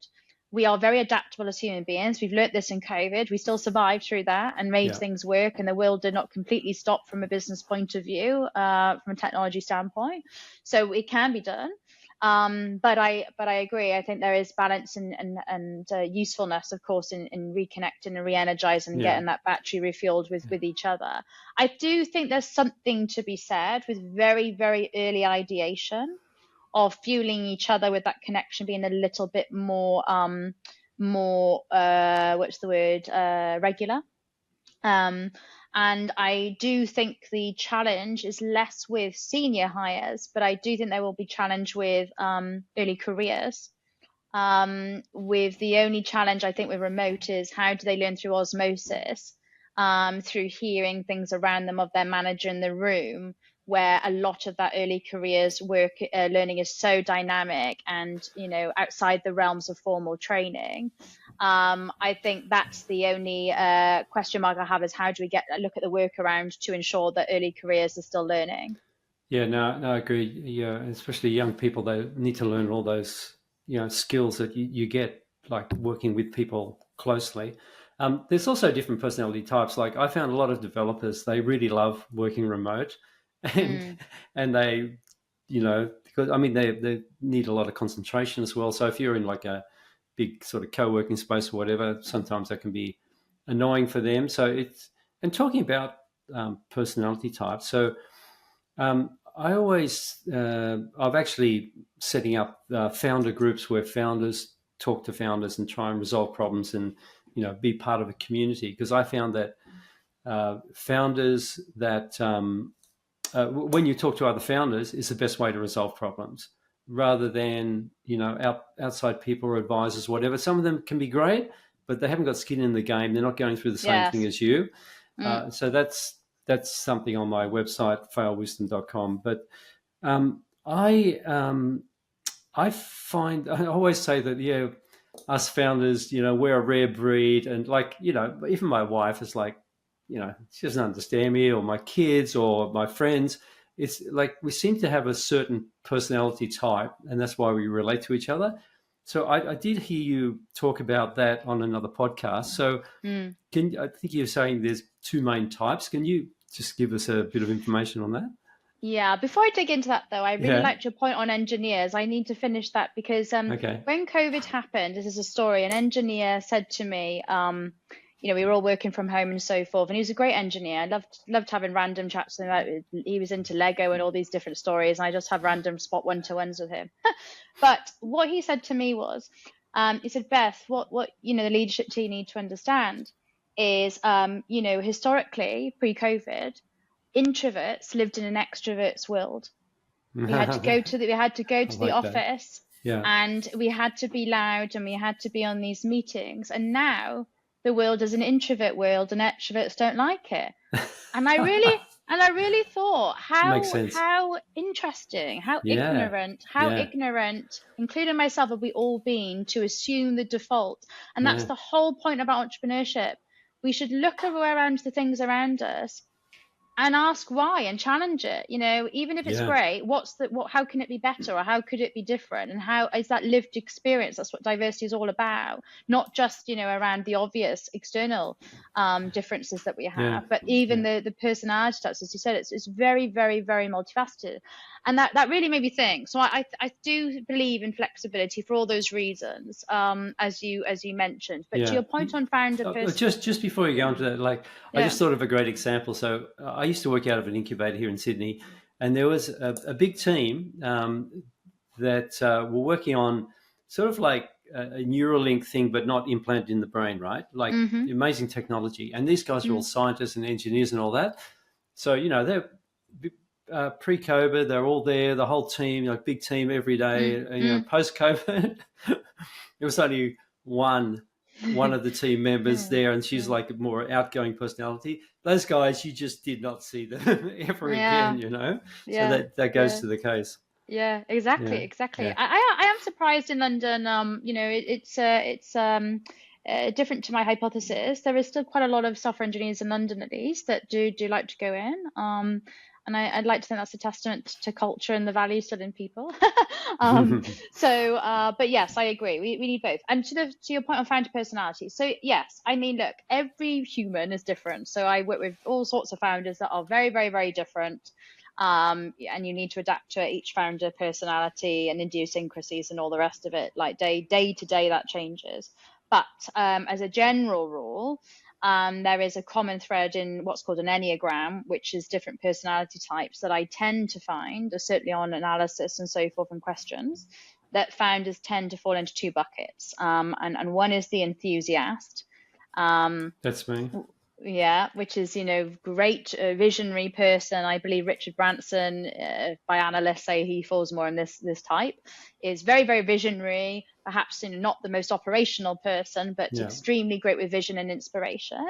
Speaker 1: We are very adaptable as human beings. We've learnt this in COVID. We still survived through that and made things work, and the world did not completely stop from a business point of view, from a technology standpoint. So it can be done. But I agree. I think there is balance and usefulness, of course, in reconnecting and re-energizing and getting that battery refueled with each other. I do think there's something to be said with very, very early ideation of fueling each other, with that connection being a little bit more regular. And I do think the challenge is less with senior hires, but I do think there will be challenge with early careers. With the only challenge I think with remote is, how do they learn through osmosis? through hearing things around them of their manager in the room, where a lot of that early careers work learning is so dynamic and, you know, outside the realms of formal training. I think that's the only question mark I have, is how do we look at the workaround to ensure that early careers are still learning?
Speaker 2: Yeah, no, I agree. Yeah, especially young people, they need to learn all those, skills that you get, like working with people closely. There's also different personality types. Like I found a lot of developers, they really love working remote, and
Speaker 1: Mm.
Speaker 2: and they, because I mean they need a lot of concentration as well. So if you're in like a big sort of co-working space or whatever, sometimes that can be annoying for them. So and talking about personality types. So I've actually setting up founder groups where founders talk to founders and try and resolve problems and, be part of a community. Because I found that founders that, when you talk to other founders, is the best way to resolve problems rather than, outside people or advisors, whatever. Some of them can be great, but they haven't got skin in the game. They're not going through the same thing
Speaker 1: Yes.
Speaker 2: as you.
Speaker 1: Mm.
Speaker 2: So that's something on my website, failwisdom.com. But I find, I always say that, us founders, we're a rare breed. And like, even my wife is like, she doesn't understand me, or my kids or my friends. It's like we seem to have a certain personality type, and that's why we relate to each other. So I did hear you talk about that on another podcast. So
Speaker 1: Mm.
Speaker 2: I think you're saying there's two main types. Can you just give us a bit of information on that?
Speaker 1: Yeah, before I dig into that though, I really
Speaker 2: Yeah.
Speaker 1: liked your point on engineers. I need to finish that because
Speaker 2: Okay.
Speaker 1: when COVID happened, this is a story, an engineer said to me, we were all working from home and so forth, and he was a great engineer. I loved having random chats with him about, he was into Lego and all these different stories, and I just have random spot one-to-ones with him. But what he said to me was, he said, Beth, what the leadership team need to understand is, historically pre-COVID, introverts lived in an extrovert's world. We had to go to
Speaker 2: I
Speaker 1: the
Speaker 2: like that.
Speaker 1: office,
Speaker 2: Yeah.
Speaker 1: and we had to be loud, and we had to be on these meetings. And now the world is an introvert world, and extroverts don't like it. And I really thought
Speaker 2: Makes
Speaker 1: how
Speaker 2: sense.
Speaker 1: interesting, how
Speaker 2: Yeah.
Speaker 1: ignorant, including myself, have we all been to assume the default. And that's
Speaker 2: Yeah.
Speaker 1: the whole point about entrepreneurship. We should look around the things around us and ask why and challenge it. Even if it's
Speaker 2: Yeah.
Speaker 1: great, how can it be better, or how could it be different, and how is that lived experience? That's what diversity is all about, not just around the obvious external differences that we
Speaker 2: Yeah.
Speaker 1: have, but even
Speaker 2: Yeah.
Speaker 1: the personality types, as you said. It's very, very, very multifaceted, and that really made me think. So I do believe in flexibility for all those reasons, as you mentioned. But to
Speaker 2: Yeah.
Speaker 1: your point on founder
Speaker 2: Just before you go into that, like I
Speaker 1: yeah.
Speaker 2: just thought of a great example. So I used to work out of an incubator here in Sydney, and there was a big team that were working on sort of like a Neuralink thing, but not implanted in the brain, right? Like
Speaker 1: Mm-hmm.
Speaker 2: amazing technology. And these guys are all scientists and engineers and all that. So they're pre-COVID, they're all there, the whole team, like big team every day. And, post-COVID, it was only one of the team members there, and she's like a more outgoing personality. Those guys, you just did not see them ever again,
Speaker 1: Yeah.
Speaker 2: So that goes to the case.
Speaker 1: Yeah, exactly,
Speaker 2: Yeah.
Speaker 1: exactly.
Speaker 2: Yeah.
Speaker 1: I am surprised in London. It's different to my hypothesis. There is still quite a lot of software engineers in London, at least, that do like to go in. And I'd like to think that's a testament to culture and the values still in people. But yes, I agree. We need both. And to your point on founder personality. So yes, I mean, look, every human is different. So I work with all sorts of founders that are very, very, very different. And you need to adapt to each founder personality and idiosyncrasies and all the rest of it. Like day to day, that changes. But as a general rule, there is a common thread in what's called an Enneagram, which is different personality types that I tend to find, certainly on analysis and so forth and questions, that founders tend to fall into two buckets. And one is the enthusiast.
Speaker 2: That's me.
Speaker 1: Yeah, which is, great visionary person. I believe Richard Branson, by analysts, say he falls more in this type. is very, very visionary, perhaps not the most operational person, but
Speaker 2: Yeah.
Speaker 1: extremely great with vision and inspiration.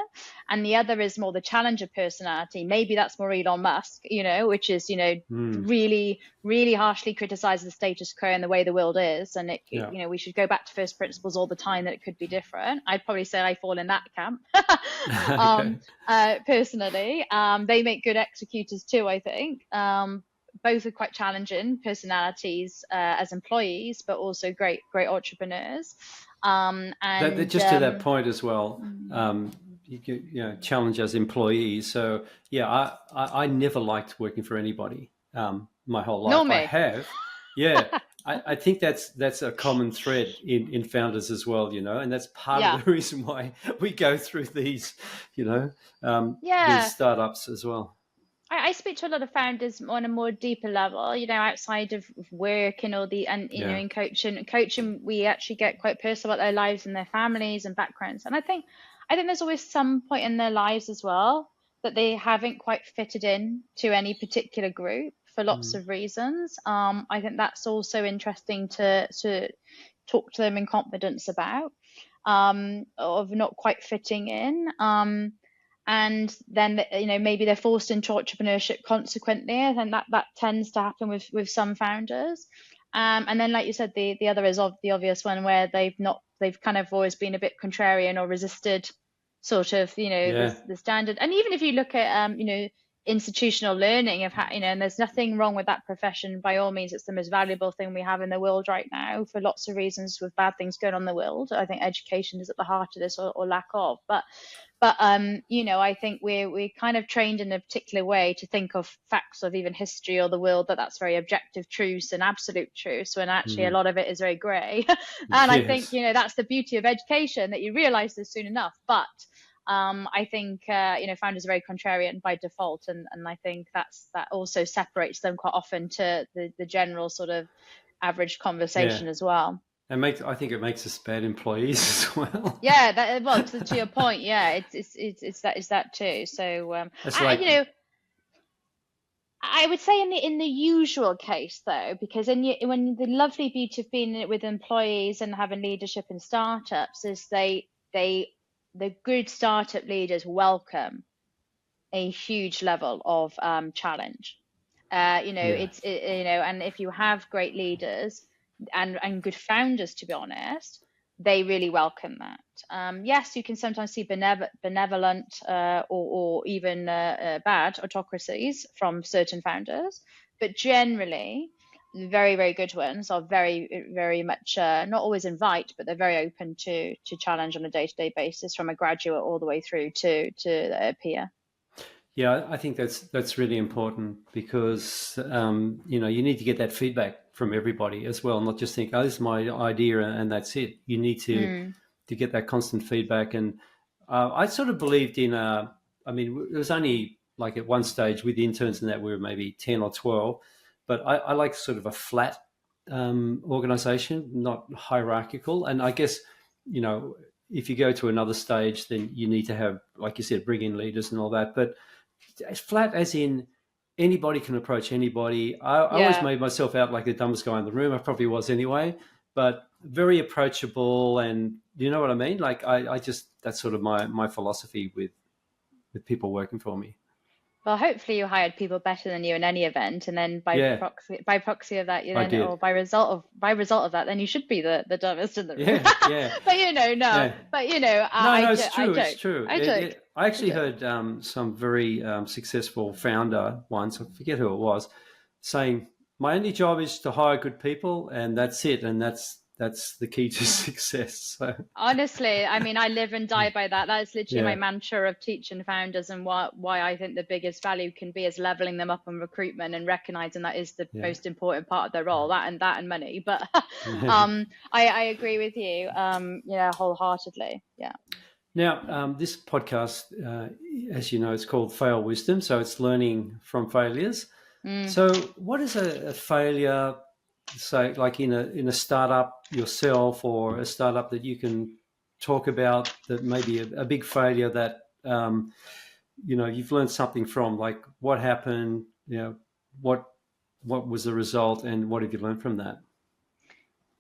Speaker 1: And the other is more the challenger personality. Maybe that's more Elon Musk, which is, really, really harshly criticizes the status quo and the way the world is. And we should go back to first principles all the time, that it could be different. I'd probably say I fall in that camp. Personally, they make good executors too, I think. Both are quite challenging personalities as employees, but also great entrepreneurs. And
Speaker 2: just to that point as well, you challenge as employees. So yeah, I never liked working for anybody my whole life.
Speaker 1: Nor me.
Speaker 2: I have, yeah. I think that's a common thread in founders as well, and that's part of the reason why we go through these, these startups as well.
Speaker 1: I speak to a lot of founders on a more deeper level, outside of work and in coaching, we actually get quite personal about their lives and their families and backgrounds. And I think there's always some point in their lives as well that they haven't quite fitted in to any particular group for lots of reasons. I think that's also interesting to talk to them in confidence about, of not quite fitting in. And then maybe they're forced into entrepreneurship consequently. I think that tends to happen with some founders. And then, like you said, the other is the obvious one, where they've kind of always been a bit contrarian or resisted sort of the standard. And even if you look at institutional learning of how, and there's nothing wrong with that profession by all means. It's the most valuable thing we have in the world right now for lots of reasons, with bad things going on in the world. I think education is at the heart of this, or lack of. But I think we're kind of trained in a particular way to think of facts of even history or the world, that's very objective truths and absolute truths, when actually a lot of it is very grey. And I think that's the beauty of education, that you realise this soon enough. But I think founders are very contrarian by default, and I think that also separates them quite often to the general sort of average conversation as well.
Speaker 2: I think it makes us bad employees as well.
Speaker 1: Yeah, to your point, it's that too. So I would say in the usual case though, because when the lovely beauty of being with employees and having leadership in startups is the good startup leaders welcome a huge level of challenge. And if you have great leaders and good founders, to be honest, they really welcome that. Yes, you can sometimes see benevolent or even bad autocracies from certain founders, but generally, very, very good ones are very, very much not always invite, but they're very open to challenge on a day-to-day basis, from a graduate all the way through to a peer.
Speaker 2: Yeah, I think that's really important, because you need to get that feedback from everybody as well, not just think, oh, this is my idea and that's it. You need to get that constant feedback. And I sort of believed in it was only like at one stage with interns and that we were maybe 10 or 12, but I like sort of a flat organization, not hierarchical. And I guess, if you go to another stage, then you need to have, like you said, bring in leaders and all that. But as flat as in anybody can approach anybody. I always made myself out like the dumbest guy in the room. I probably was anyway, but very approachable. And you know what I mean? Like I just, that's sort of my philosophy with people working for me.
Speaker 1: Well, hopefully you hired people better than you in any event, and then by proxy of that, or by result of that, then you should be the dumbest in the room.
Speaker 2: Yeah.
Speaker 1: But
Speaker 2: it's true. It's true. I actually heard some very successful founder once, I forget who it was, saying, "My only job is to hire good people, and that's it, and that's the key to success." So.
Speaker 1: Honestly, I live and die by that. That's literally my mantra of teaching founders, and why I think the biggest value can be is leveling them up on recruitment and recognizing that is the most important part of their role, that and money. But I agree with you, wholeheartedly. Yeah.
Speaker 2: Now, this podcast, as you know, it's called Fail Wisdom, so it's learning from failures. So what is a failure, say, like in a startup yourself, or a startup that you can talk about that may be a big failure that, you've learned something from? Like, what happened, what was the result, and what have you learned from that?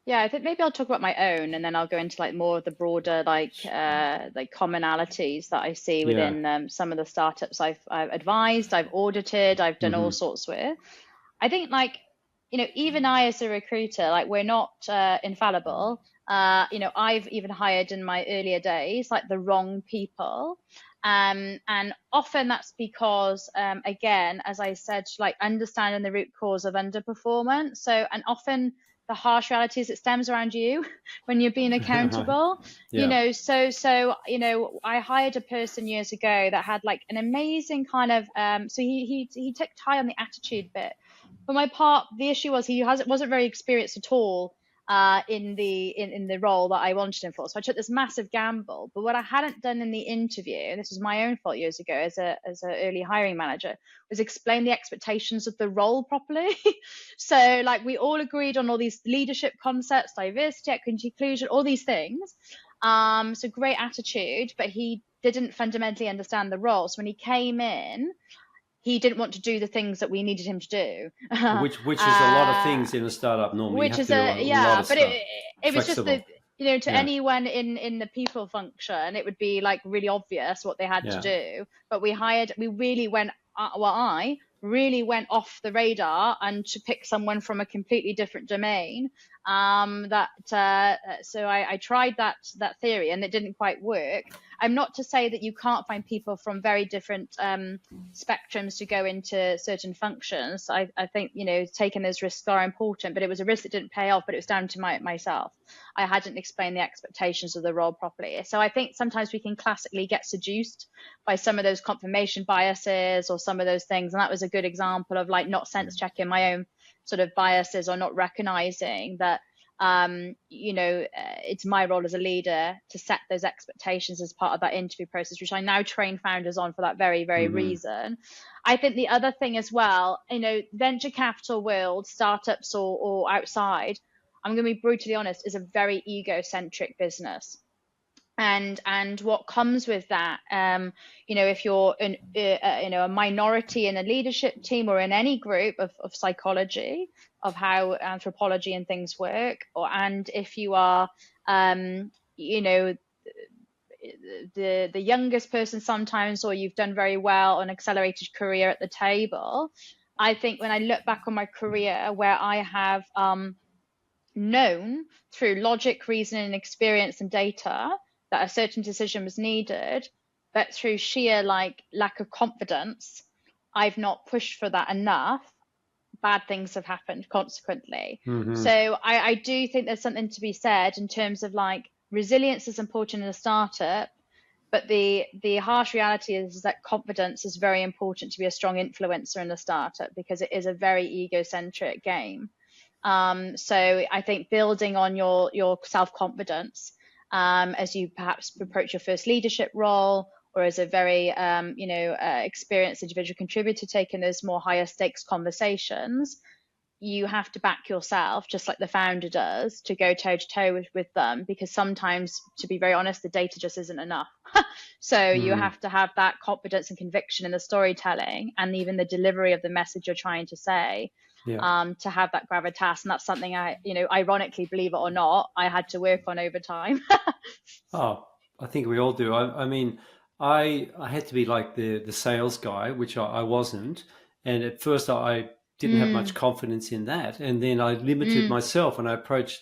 Speaker 1: Yeah, I think maybe I'll talk about my own, and then I'll go into like more of the broader like commonalities that I see
Speaker 2: Yeah.
Speaker 1: within some of the startups I've advised, I've audited, I've done all
Speaker 2: Hmm.
Speaker 1: sorts with. I think like, even I as a recruiter, like we're not infallible. I've even hired in my earlier days like the wrong people. And often that's because, again, as I said, like understanding the root cause of underperformance. So, and often the harsh reality is it stems around you when you're being
Speaker 2: Right.
Speaker 1: accountable.
Speaker 2: Yeah.
Speaker 1: I hired a person years ago that had like an amazing kind of, so he took high on the attitude bit. For my part, the issue was wasn't very experienced at all in the role that I wanted him for. So I took this massive gamble. But what I hadn't done in the interview, and this was my own fault years ago as a early hiring manager, was explain the expectations of the role properly. So like we all agreed on all these leadership concepts, diversity, equity, inclusion, all these things. So great attitude, but he didn't fundamentally understand the role. So when he came in, he didn't want to do the things that we needed him to do.
Speaker 2: Which is a lot of things in a startup. Normally, you
Speaker 1: Which
Speaker 2: have
Speaker 1: is
Speaker 2: to do a
Speaker 1: a
Speaker 2: lot
Speaker 1: yeah,
Speaker 2: of
Speaker 1: but
Speaker 2: stuff.
Speaker 1: it was just
Speaker 2: Flexible.
Speaker 1: to
Speaker 2: Yeah.
Speaker 1: anyone in the people function, it would be like really obvious what they had to
Speaker 2: Yeah.
Speaker 1: do. But we really went, I really went off the radar and to pick someone from a completely different domain. So I tried that theory and it didn't quite work. I'm not to say that you can't find people from very different spectrums to go into certain functions. I think, taking those risks are important, but it was a risk that didn't pay off, but it was down to myself. I hadn't explained the expectations of the role properly. So I think sometimes we can classically get seduced by some of those confirmation biases or some of those things. And that was a good example of like not sense checking my own sort of biases or not recognizing that it's my role as a leader to set those expectations as part of that interview process, which I now train founders on for that very, very
Speaker 2: Hmm.
Speaker 1: reason. I think the other thing as well, venture capital world, startups or outside, I'm going to be brutally honest, is a very egocentric business. And what comes with that, if you're a minority in a leadership team or in any group of psychology of how anthropology and things work, and if you are you know the youngest person sometimes, or you've done very well on accelerated career at the table. I think when I look back on my career where I have known through logic, reasoning, experience, and data that a certain decision was needed, but through sheer like lack of confidence, I've not pushed for that enough. Bad things have happened consequently.
Speaker 2: Hmm.
Speaker 1: So I do think there's something to be said in terms of like resilience is important in a startup, but the harsh reality is that confidence is very important to be a strong influencer in a startup because it is a very egocentric game. So I think building on your self-confidence as you perhaps approach your first leadership role, or as a very experienced individual contributor taking those more higher stakes conversations, you have to back yourself just like the founder does to go toe to toe with them, because sometimes, to be very honest, the data just isn't enough. So you
Speaker 2: Hmm.
Speaker 1: have to have that confidence and conviction in the storytelling and even the delivery of the message you're trying to say,
Speaker 2: Yeah.
Speaker 1: to have that gravitas. And that's something I, ironically, believe it or not, I had to work on over time.
Speaker 2: Oh, I think we all do. I mean, I had to be like the sales guy, which I wasn't. And at first, I didn't have much
Speaker 1: Mm,
Speaker 2: confidence in that. And then I limited
Speaker 1: mm.
Speaker 2: myself, and I approached,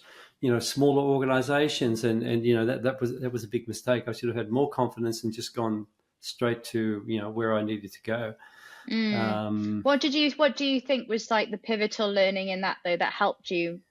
Speaker 2: smaller organizations, and that was a big mistake. I should have had more confidence and just gone straight to where I needed to go.
Speaker 1: Mm.
Speaker 2: Um,
Speaker 1: What do you think was like the pivotal learning in that though that helped you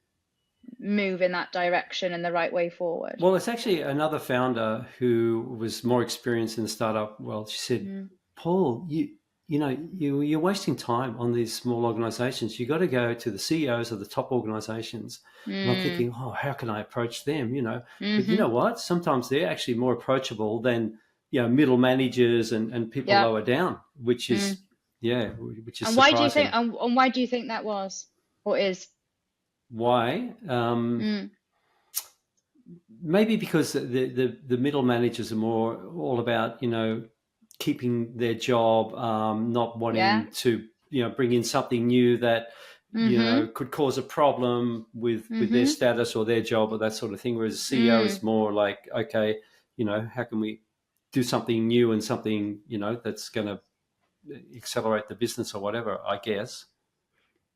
Speaker 1: move in that direction and the right way forward?
Speaker 2: Well, it's actually another founder who was more experienced in the startup world. She said,
Speaker 1: Mm,
Speaker 2: "Paul, you're wasting time on these small organizations. You got to go to the CEOs of the top organizations." And I'm
Speaker 1: mm,
Speaker 2: thinking, "Oh, how can I approach them?" But you
Speaker 1: mm-hmm.
Speaker 2: know what? Sometimes they're actually more approachable than middle managers and people
Speaker 1: Yeah.
Speaker 2: lower down,
Speaker 1: Mm.
Speaker 2: which is
Speaker 1: And why do you think
Speaker 2: surprising.
Speaker 1: and why do you think that was or is?
Speaker 2: Why?
Speaker 1: Mm,
Speaker 2: Maybe because the middle managers are more all about keeping their job, not
Speaker 1: yeah.
Speaker 2: wanting to bring in something new that
Speaker 1: Mm-hmm.
Speaker 2: could cause a problem with their
Speaker 1: Mm-hmm.
Speaker 2: status or their job or that sort of thing. Whereas a CEO is more like, okay, how can we do something new and something, that's going to accelerate the business or whatever, I guess.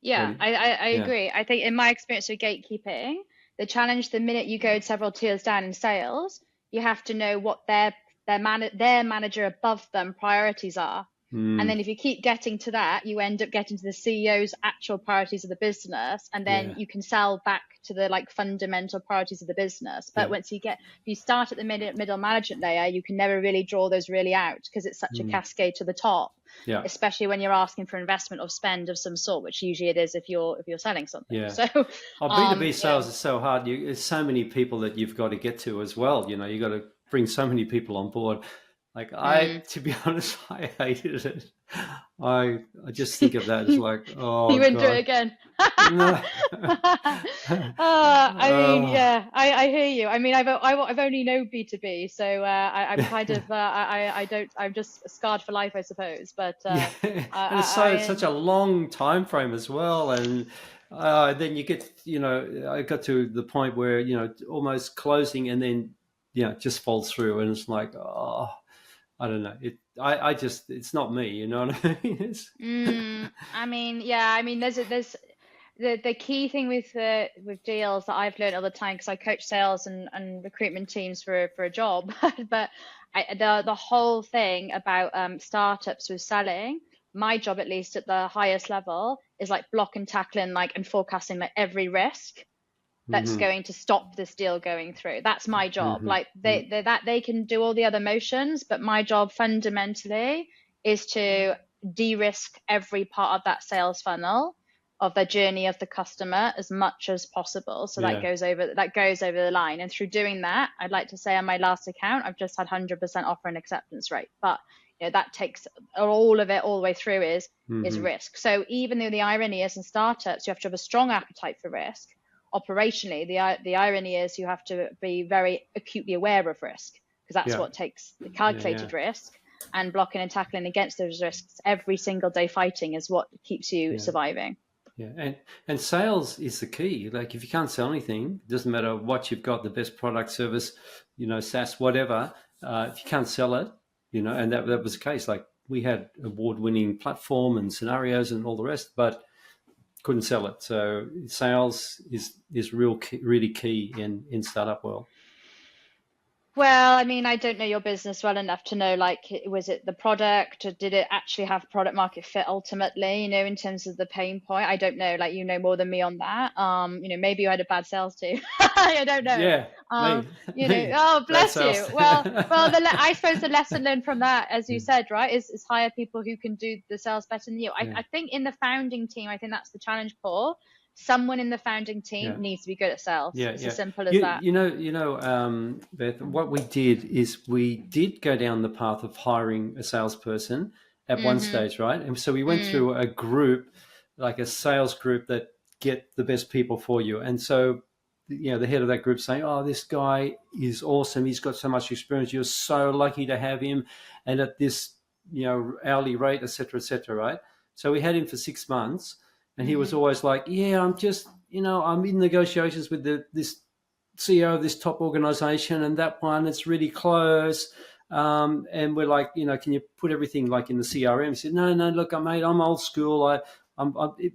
Speaker 1: Yeah, I
Speaker 2: Yeah.
Speaker 1: agree. I think in my experience with gatekeeping, the challenge the minute you go several tiers down in sales, you have to know what their manager above them priorities are. And then if you keep getting to that, you end up getting to the CEO's actual priorities of the business, and then
Speaker 2: Yeah.
Speaker 1: you can sell back to the like fundamental priorities of the business. But
Speaker 2: Yeah.
Speaker 1: once if you start at the middle management layer, you can never really draw those really out because it's such a cascade to the top.
Speaker 2: Yeah.
Speaker 1: Especially when you're asking for investment or spend of some sort, which usually it is if you're selling something.
Speaker 2: Yeah.
Speaker 1: So,
Speaker 2: B2B sales is so hard. There's so many people that you've got to get to as well. You got to bring so many people on board. Like to be honest, I hated it. I just think of that as like, oh
Speaker 1: you wouldn't do it
Speaker 2: God.
Speaker 1: again.
Speaker 2: No.
Speaker 1: I mean, yeah, I hear you. I mean, I've only known B2B, so I'm kind of I'm just scarred for life, I suppose. But
Speaker 2: Yeah, and it's such a long time frame as well, and then you get, I got to the point where almost closing, and then it just falls through, and it's like, oh, I don't know. I just, it's not me. You know what I mean?
Speaker 1: I mean, yeah. I mean, there's the key thing with deals that I've learned all the time, because I coach sales and recruitment teams for a job, but the whole thing about startups with selling, my job at least at the highest level, is like block and tackling and forecasting like every risk that's going to stop this deal going through. That's my job. Like they can do all the other motions, but my job fundamentally is to de-risk every part of that sales funnel, of the journey of the customer, as much as possible. So that goes over the line. And through doing that, I'd like to say on my last account, I've just had 100% offer and acceptance rate. But that takes all of it all the way through is risk. So even though the irony is in startups, you have to have a strong appetite for risk. Operationally, the irony is you have to be very acutely aware of risk, because that's what takes the calculated risk, and blocking and tackling against those risks every single day, fighting, is what keeps you surviving.
Speaker 2: Yeah, and sales is the key. Like if you can't sell anything, it doesn't matter what you've got, the best product, service, SaaS, whatever. If you can't sell it, and that was the case. Like we had award-winning platform and scenarios and all the rest, but couldn't sell it. So sales is really key in startup world.
Speaker 1: Well, I mean, I don't know your business well enough to know, was it the product, or did it actually have product market fit ultimately, in terms of the pain point? I don't know, you know more than me on that. Maybe you had a bad sales team. I don't know.
Speaker 2: Yeah, me.
Speaker 1: Oh, bless you. Well, I suppose the lesson learned from that, as you said, right, is hire people who can do the sales better than you. I think in the founding team, I think that's the challenge, Paul. Someone in the founding team needs to be good at sales. It's as simple as that.
Speaker 2: Beth, what we did is we did go down the path of hiring a salesperson at one stage, right? And so we went through a group, like a sales group, that get the best people for you. And so, the head of that group saying, "Oh, this guy is awesome. He's got so much experience. You're so lucky to have him, and at this, hourly rate, etc., etc." Right? So we had him for 6 months. And he was always like, "Yeah, I'm just, I'm in negotiations with this CEO of this top organization, and that one, it's really close." And we're like, "Can you put everything like in the CRM?" He said, "No, look, mate, I'm old school.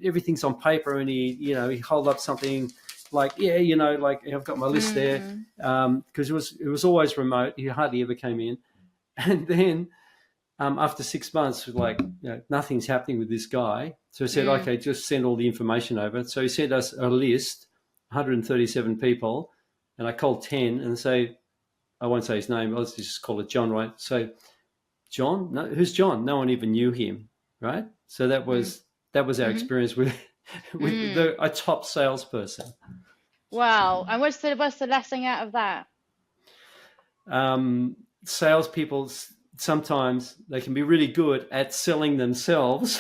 Speaker 2: Everything's on paper." And he hold up something like, like I've got my list there, because it was always remote. He hardly ever came in. And then after 6 months, like nothing's happening with this guy. So I said, "Okay, just send all the information over." So he sent us a list, 137 people, and I called 10 and say, I won't say his name. Let's just call it John, right? So John, no, who's John? No one even knew him, right? So that was our experience with a top salesperson.
Speaker 1: Wow! And what's the lesson out of that?
Speaker 2: Salespeople, sometimes they can be really good at selling themselves,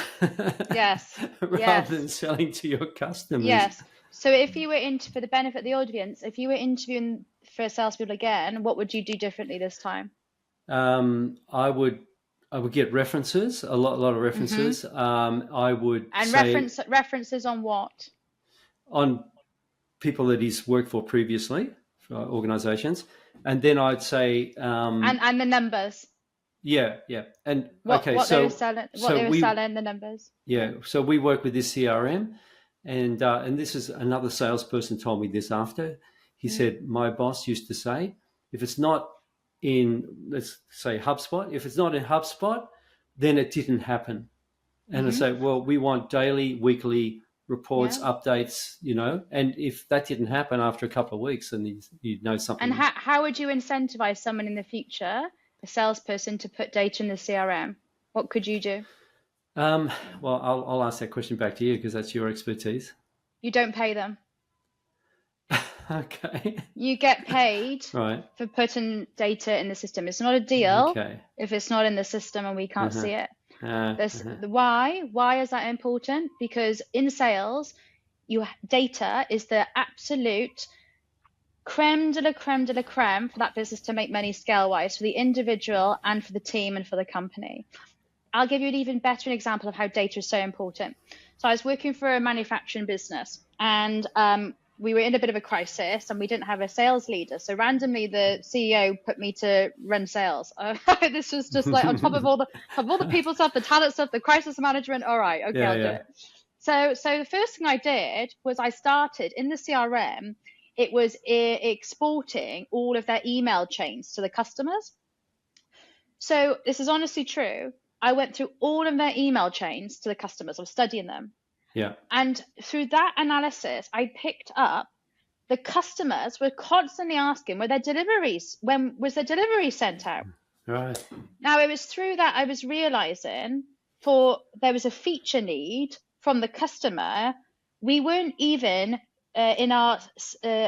Speaker 2: rather than selling to your customers.
Speaker 1: Yes. So if you were for the benefit of the audience, if you were interviewing for salespeople again, what would you do differently this time?
Speaker 2: I I would get references, a lot of
Speaker 1: Hmm.
Speaker 2: references. I would
Speaker 1: And
Speaker 2: say
Speaker 1: references on what?
Speaker 2: on people that he's worked for previously, for organizations. And then I'd say,
Speaker 1: And the numbers.
Speaker 2: yeah. And
Speaker 1: What
Speaker 2: okay,
Speaker 1: what they were selling, what
Speaker 2: so
Speaker 1: they were
Speaker 2: we,
Speaker 1: selling, the numbers. Yeah.
Speaker 2: yeah, so we work with this CRM, and this is another salesperson told me this after. He
Speaker 1: Mm.
Speaker 2: said, my boss used to say, if it's not in, let's say HubSpot, if it's not in HubSpot, then it didn't happen. And I
Speaker 1: Hmm.
Speaker 2: say, well, we want daily, weekly reports,
Speaker 1: Yeah.
Speaker 2: updates, and if that didn't happen after a couple of weeks, then you'd know
Speaker 1: And
Speaker 2: something.
Speaker 1: how would you incentivize someone in the future, a salesperson, to put data in the CRM? What could you do?
Speaker 2: Um, well, I'll ask that question back to you because that's your expertise.
Speaker 1: You don't pay them.
Speaker 2: Okay.
Speaker 1: You get paid
Speaker 2: Right.
Speaker 1: for putting data in the system. It's not a deal
Speaker 2: Okay.
Speaker 1: if it's not in the system and we can't
Speaker 2: Uh-huh.
Speaker 1: see it. This
Speaker 2: Uh-huh.
Speaker 1: the why is that important? Because in sales, data is the absolute creme de la creme for that business to make money scale wise for the individual and for the team and for the company. I'll give you an even better example of how data is so important. So I was working for a manufacturing business, and we were in a bit of a crisis, and we didn't have a sales leader. So randomly, the CEO put me to run sales. This was just like on top of all the people stuff, the talent stuff, the crisis management. All right, okay,
Speaker 2: Yeah,
Speaker 1: I'll do
Speaker 2: yeah.
Speaker 1: it. So the first thing I did was I started in the CRM. It was exporting all of their email chains to the customers. So this is honestly true. I went through all of their email chains to the customers. I was studying them.
Speaker 2: Yeah.
Speaker 1: And through that analysis, I picked up the customers were constantly asking, when was their delivery sent out?
Speaker 2: Right.
Speaker 1: Now it was through that I was realizing there was a feature need from the customer. We weren't even in our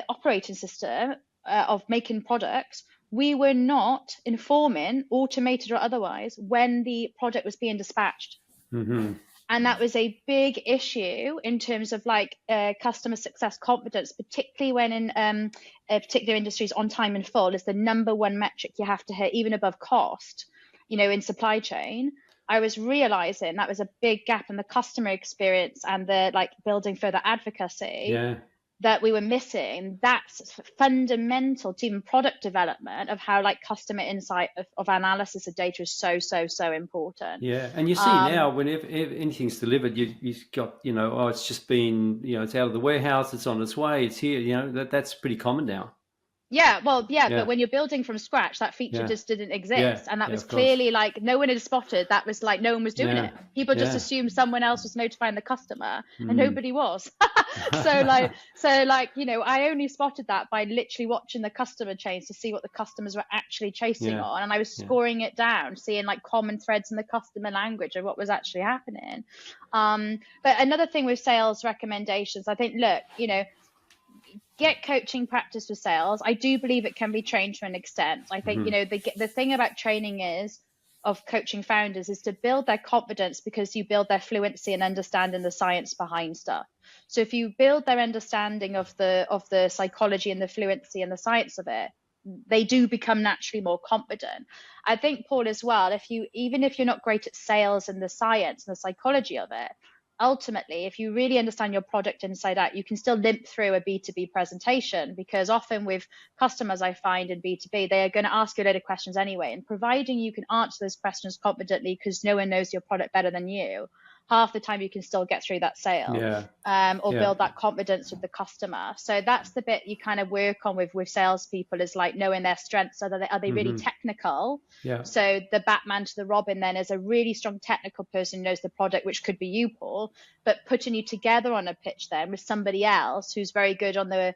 Speaker 1: operating system of making products. We were not informing, automated or otherwise, when the product was being dispatched.
Speaker 2: Mm-hmm.
Speaker 1: And that was a big issue in terms of like customer success confidence, particularly when in particular industries, on time and full is the number one metric you have to hit, even above cost, in supply chain. I was realizing that was a big gap in the customer experience and the like building further advocacy
Speaker 2: Yeah.
Speaker 1: that we were missing. That's fundamental to even product development of how like customer insight of analysis of data is so important.
Speaker 2: Yeah. And you see
Speaker 1: um
Speaker 2: now whenever if anything's delivered, you've got, oh, it's just been, it's out of the warehouse, it's on its way, it's here, that's pretty common now.
Speaker 1: Yeah, well, yeah, but
Speaker 2: Yeah.
Speaker 1: when you're building from scratch, that feature
Speaker 2: Yeah.
Speaker 1: just didn't
Speaker 2: Yeah.
Speaker 1: exist. And that
Speaker 2: Yeah,
Speaker 1: was
Speaker 2: of course.
Speaker 1: clearly like no one had spotted that was like no one was doing
Speaker 2: Yeah.
Speaker 1: it. People just
Speaker 2: Yeah.
Speaker 1: assumed someone else was notifying the customer and
Speaker 2: Mm.
Speaker 1: nobody was. So I only spotted that by literally watching the customer chains to see what the customers were actually chasing
Speaker 2: Yeah.
Speaker 1: on. And I was
Speaker 2: Yeah.
Speaker 1: scoring it down, seeing like common threads in the customer language of what was actually happening. But another thing with sales recommendations, I think, look, get coaching practice for sales. I do believe it can be trained to an extent. I think,
Speaker 2: Mm-hmm.
Speaker 1: the thing about training of coaching founders is to build their confidence because you build their fluency and understanding the science behind stuff. So if you build their understanding of the psychology and the fluency and the science of it, they do become naturally more confident. I think, Paul, as well, even if you're not great at sales and the science and the psychology of it, ultimately, if you really understand your product inside out, you can still limp through a B2B presentation, because often with customers, I find in B2B, they are going to ask you a load of questions anyway. And providing you can answer those questions confidently because no one knows your product better than you, half the time you can still get through that sale.
Speaker 2: Yeah.
Speaker 1: Or
Speaker 2: Yeah.
Speaker 1: build that confidence with the customer. So that's the bit you kind of work on with salespeople, is like knowing their strengths. Are they really
Speaker 2: Mm-hmm.
Speaker 1: technical?
Speaker 2: Yeah.
Speaker 1: So the Batman to the Robin then is a really strong technical person who knows the product, which could be you, Paul, but putting you together on a pitch then with somebody else who's very good on the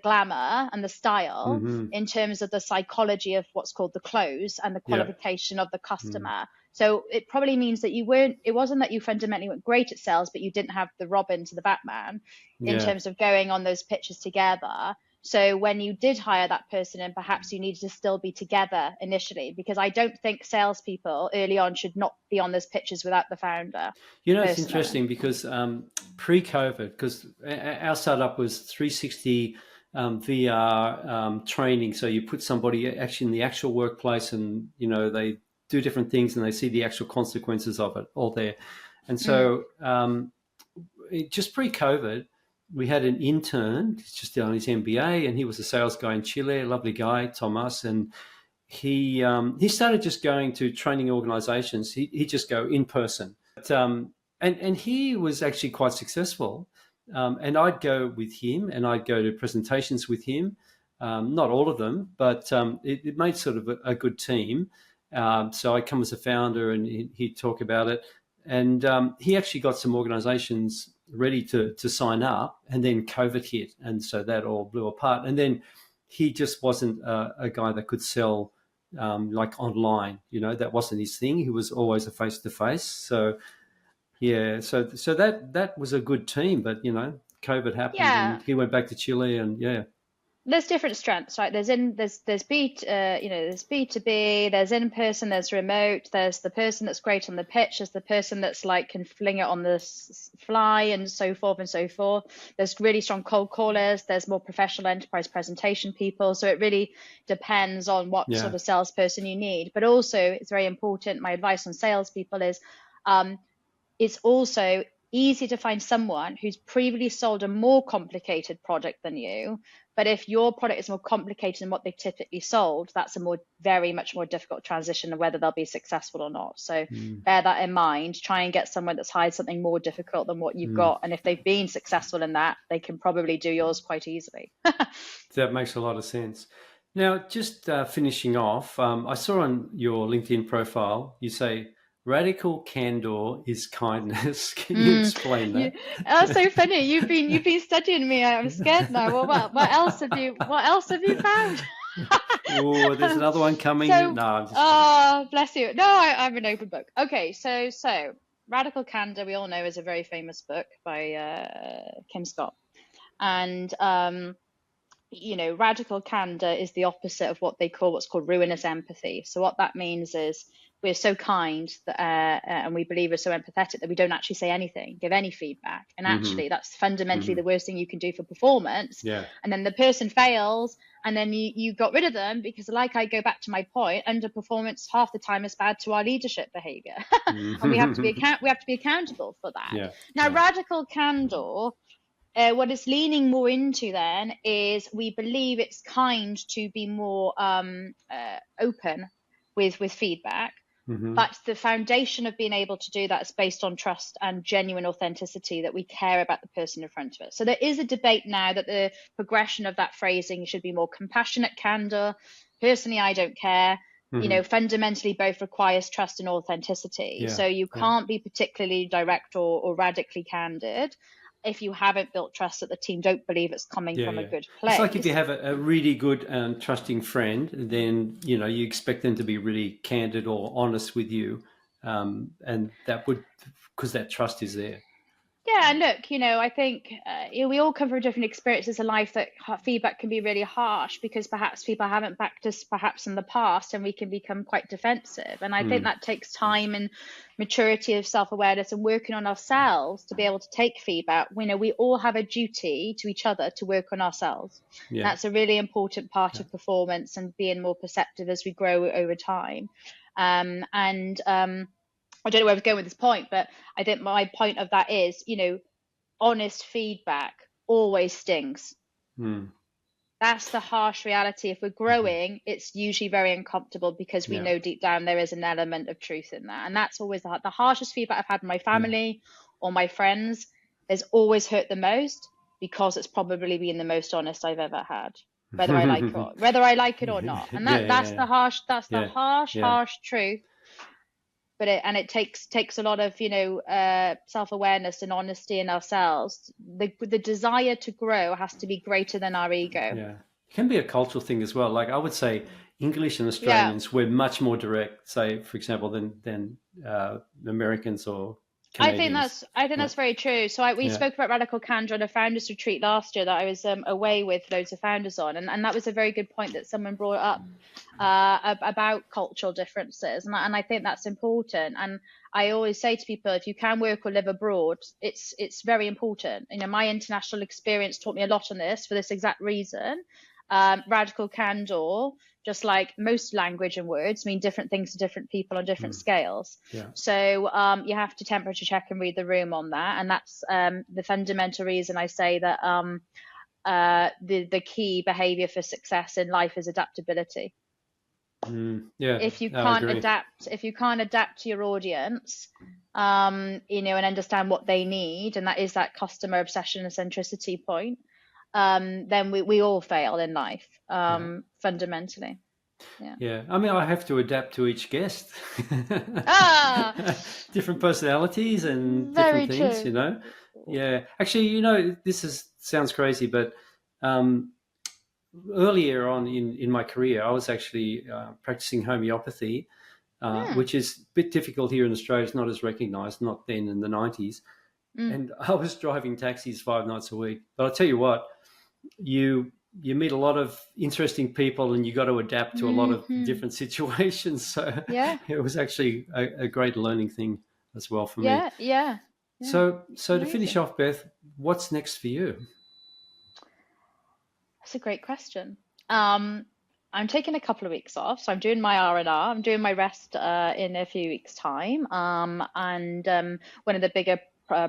Speaker 1: glamour and the style
Speaker 2: Mm-hmm.
Speaker 1: in terms of the psychology of what's called the close and the
Speaker 2: Yeah.
Speaker 1: qualification of the
Speaker 2: Mm.
Speaker 1: customer. So it probably means that it wasn't that you fundamentally weren't great at sales, but you didn't have the Robin to the Batman in
Speaker 2: Yeah.
Speaker 1: terms of going on those pitches together. So when you did hire that person, and perhaps you needed to still be together initially, because I don't think salespeople early on should not be on those pitches without the founder.
Speaker 2: It's
Speaker 1: Personally.
Speaker 2: interesting because pre-COVID, because our startup was 360 VR training. So you put somebody actually in the actual workplace, and they do different things and they see the actual consequences of it all there. And so just pre-COVID, we had an intern just on his MBA, and he was a sales guy in Chile, a lovely guy, Tomas, and he started just going to training organizations. He'd just go in person. But, and he was actually quite successful. And I'd go with him and I'd go to presentations with him. Not all of them, but it made sort of a good team. So I come as a founder and he'd talk about it. And he actually got some organizations ready to sign up, and then COVID hit. And so that all blew apart. And then he just wasn't a guy that could sell like online, that wasn't his thing. He was always a face-to-face. So yeah, so that was a good team, but COVID happened and he went back to Chile, and
Speaker 1: there's different strengths, right? There's B2B, there's in person, there's remote, there's the person that's great on the pitch, there's the person that's like can fling it on the fly, and so forth and so forth. There's really strong cold callers, there's more professional enterprise presentation people. So it really depends on what sort of salesperson you need. But also, it's very important. My advice on salespeople is it's also easy to find someone who's previously sold a more complicated product than you. But if your product is more complicated than what they've typically sold, that's very much more difficult transition of whether they'll be successful or not. So bear that in mind. Try and get someone that's hired something more difficult than what you've got. And if they've been successful in that, they can probably do yours quite easily.
Speaker 2: That makes a lot of sense. Now, just finishing off, I saw on your LinkedIn profile, you say, radical candor is kindness. Can you explain that?
Speaker 1: That's so funny. You've been studying me. I'm scared now. Well, what else have you found?
Speaker 2: Oh, there's another one coming.
Speaker 1: So,
Speaker 2: no, I'm just...
Speaker 1: Oh, bless you. No, I'm an open book. Okay, so Radical Candor, we all know, is a very famous book by Kim Scott, and radical candor is the opposite of what's called ruinous empathy. So what that means is we're so kind that, and we believe we're so empathetic that we don't actually say anything, give any feedback. And actually, that's fundamentally the worst thing you can do for performance.
Speaker 2: Yeah.
Speaker 1: And then the person fails, and then you got rid of them because, like I go back to my point, underperformance half the time is bad to our leadership behavior, and we have to be accountable for that.
Speaker 2: Yeah.
Speaker 1: Now, radical candor. What it's leaning more into then is we believe it's kind to be more open with feedback. But the foundation of being able to do that is based on trust and genuine authenticity, that we care about the person in front of us. So there is a debate now that the progression of that phrasing should be more compassionate candor. Personally, I don't care. Fundamentally both requires trust and authenticity. So you can't be particularly direct or radically candid if you haven't built trust that the team don't believe it's coming from a good place.
Speaker 2: It's like if you have a really good and trusting friend, then you expect them to be really candid or honest with you, and that would, because that trust is there.
Speaker 1: Yeah, and look, I think we all come from different experiences in life that feedback can be really harsh because perhaps people haven't practiced perhaps in the past, and we can become quite defensive. And I think that takes time and maturity of self-awareness and working on ourselves to be able to take feedback. We all have a duty to each other to work on ourselves. Yeah. That's a really important part of performance and being more perceptive as we grow over time. I don't know where I was going with this point, but I think my point of that is, honest feedback always stings. That's the harsh reality. If we're growing, it's usually very uncomfortable because we know deep down there is an element of truth in that. And that's always the harshest feedback I've had from my family or my friends has always hurt the most because it's probably been the most honest I've ever had, whether I like it or not. And that's the harsh truth. But it takes a lot of self-awareness and honesty in ourselves. The desire to grow has to be greater than our ego.
Speaker 2: Yeah, it can be a cultural thing as well. Like I would say, English and Australians we're much more direct, say for example, than Americans or Canadians.
Speaker 1: I think that's very true. So we spoke about radical candor on a founders retreat last year that I was away with loads of founders on, and that was a very good point that someone brought up about cultural differences, and I think that's important. And I always say to people, if you can work or live abroad, it's very important. My international experience taught me a lot on this for this exact reason. Radical candor just like most language and words mean different things to different people on different scales.
Speaker 2: Yeah.
Speaker 1: So you have to temperature check and read the room on that. And that's the fundamental reason I say that the key behavior for success in life is adaptability.
Speaker 2: Yeah,
Speaker 1: If you
Speaker 2: no, I
Speaker 1: can't
Speaker 2: agree.
Speaker 1: adapt to your audience, and understand what they need, and that is that customer obsession and centricity point, then we all fail in life, fundamentally.
Speaker 2: Yeah, I mean, I have to adapt to each guest.
Speaker 1: Ah,
Speaker 2: Different personalities and
Speaker 1: very
Speaker 2: different things,
Speaker 1: true.
Speaker 2: Yeah, actually, sounds crazy, but earlier on in my career, I was actually practicing homeopathy, which is a bit difficult here in Australia. It's not as recognised, not then in the 90s. And I was driving taxis 5 nights a week. But I'll tell you what, you meet a lot of interesting people, and you got to adapt to a lot of different situations. So
Speaker 1: Yeah,
Speaker 2: it was actually a great learning thing as well for me.
Speaker 1: yeah.
Speaker 2: So to finish
Speaker 1: Amazing.
Speaker 2: off, Beth, what's next for you?
Speaker 1: That's a great question. I'm taking a couple of weeks off, so I'm doing my R&R. I'm doing my rest in a few weeks' time. And one of the bigger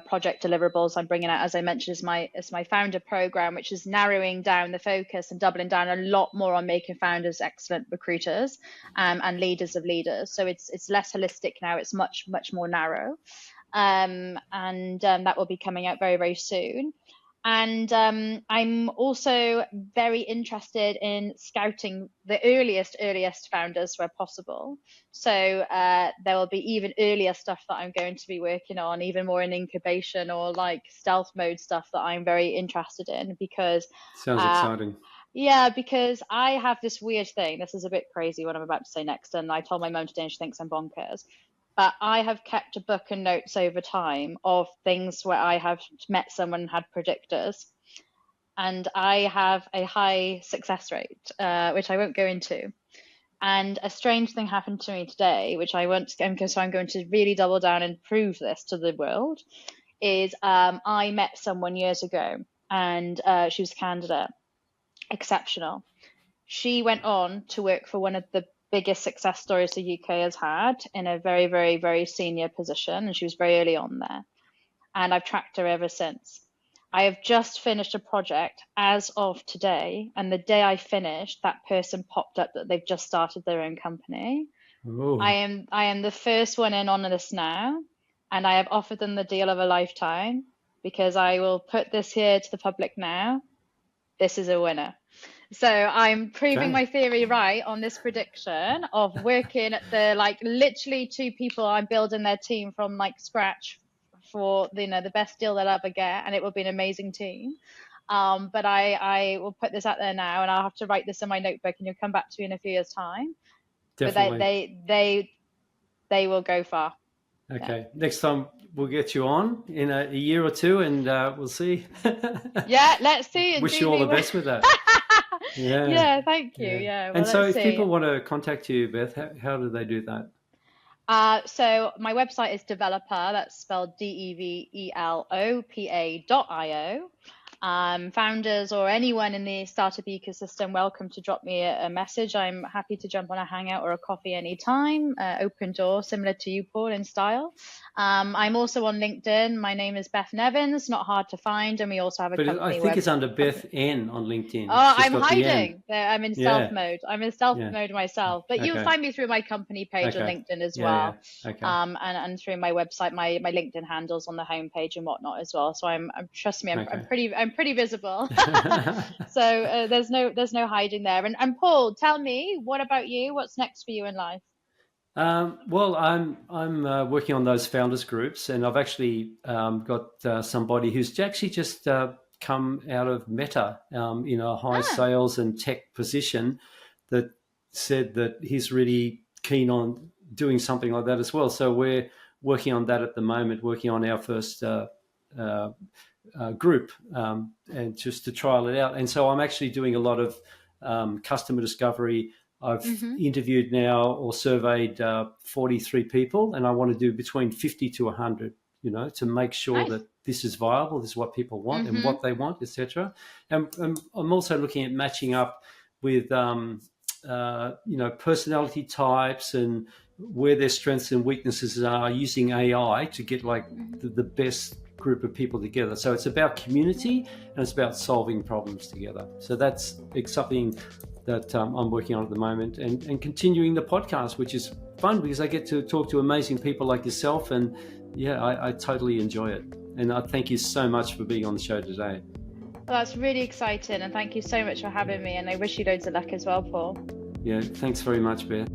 Speaker 1: project deliverables I'm bringing out, as I mentioned, is my founder program, which is narrowing down the focus and doubling down a lot more on making founders excellent recruiters and leaders of leaders. So it's less holistic now. It's much more narrow, and that will be coming out very, very soon. And I'm also very interested in scouting the earliest founders where possible. So there will be even earlier stuff that I'm going to be working on, even more in incubation or like stealth mode stuff that I'm very interested in, because
Speaker 2: Sounds exciting.
Speaker 1: yeah, because I have this weird thing. This is a bit crazy what I'm about to say next, and I told my mum today and she thinks I'm bonkers. But I have kept a book and notes over time of things where I have met someone and had predictors. And I have a high success rate, which I won't go into. And a strange thing happened to me today, which I won't, so I'm going to really double down and prove this to the world, is I met someone years ago, and she was a candidate, exceptional. She went on to work for one of the biggest success stories the UK has had in a very, very, very senior position, and she was very early on there. And I've tracked her ever since. I have just finished a project as of today, and the day I finished, that person popped up that they've just started their own company.
Speaker 2: Ooh.
Speaker 1: I am the first one in on this now, and I have offered them the deal of a lifetime, because I will put this here to the public now. This is a winner. So I'm proving
Speaker 2: Okay.
Speaker 1: my theory right on this prediction of working at the literally 2 people I'm building their team from scratch for the best deal they'll ever get, and it will be an amazing team. But I will put this out there now, and I'll have to write this in my notebook, and you'll come back to me in a few years' time.
Speaker 2: Definitely.
Speaker 1: But they will go far.
Speaker 2: Okay. Next time we'll get you on in a year or two, and we'll see.
Speaker 1: Yeah, let's see.
Speaker 2: Wish you all the best with that. Yeah.
Speaker 1: Yeah, thank you. Yeah. Well,
Speaker 2: And so
Speaker 1: let's
Speaker 2: if
Speaker 1: see.
Speaker 2: people want to contact you, Beth, how do they do that?
Speaker 1: So my website is developer, that's spelled developa.io. Founders or anyone in the startup ecosystem, welcome to drop me a message. I'm happy to jump on a hangout or a coffee anytime. Open door, similar to you, Paul, in style. I'm also on LinkedIn. My name is Beth Nevins, not hard to find, and we also have a company
Speaker 2: I think it's under Beth N on LinkedIn.
Speaker 1: Oh, I'm hiding. I'm in stealth mode. I'm in stealth
Speaker 2: Yeah.
Speaker 1: mode myself. But you'll
Speaker 2: Okay.
Speaker 1: find me through my company page on
Speaker 2: Okay.
Speaker 1: LinkedIn as
Speaker 2: Yeah,
Speaker 1: well.
Speaker 2: yeah. Okay.
Speaker 1: And through my website, my LinkedIn handles on the homepage and whatnot as well. So trust me, I'm pretty visible. So there's no hiding there. And Paul, tell me, what about you? What's next for you in life?
Speaker 2: Well, I'm working on those founders groups, and I've actually got somebody who's actually just come out of Meta in a high sales and tech position that said that he's really keen on doing something like that as well. So we're working on that at the moment, working on our first group, and just to trial it out. And so I'm actually doing a lot of customer discovery. I've interviewed now or surveyed 43 people, and I want to do between 50 to 100, to make sure that this is viable, this is what people want and what they want, etc. And I'm also looking at matching up with personality types and where their strengths and weaknesses are, using AI to get like the best group of people together. So it's about community and it's about solving problems together. So that's something that I'm working on at the moment, and continuing the podcast, which is fun because I get to talk to amazing people like yourself, and I totally enjoy it. And I thank you so much for being on the show today.
Speaker 1: Well, that's really exciting, and thank you so much for having me, and I wish you loads of luck as well, Paul.
Speaker 2: Yeah, thanks very much, Beth.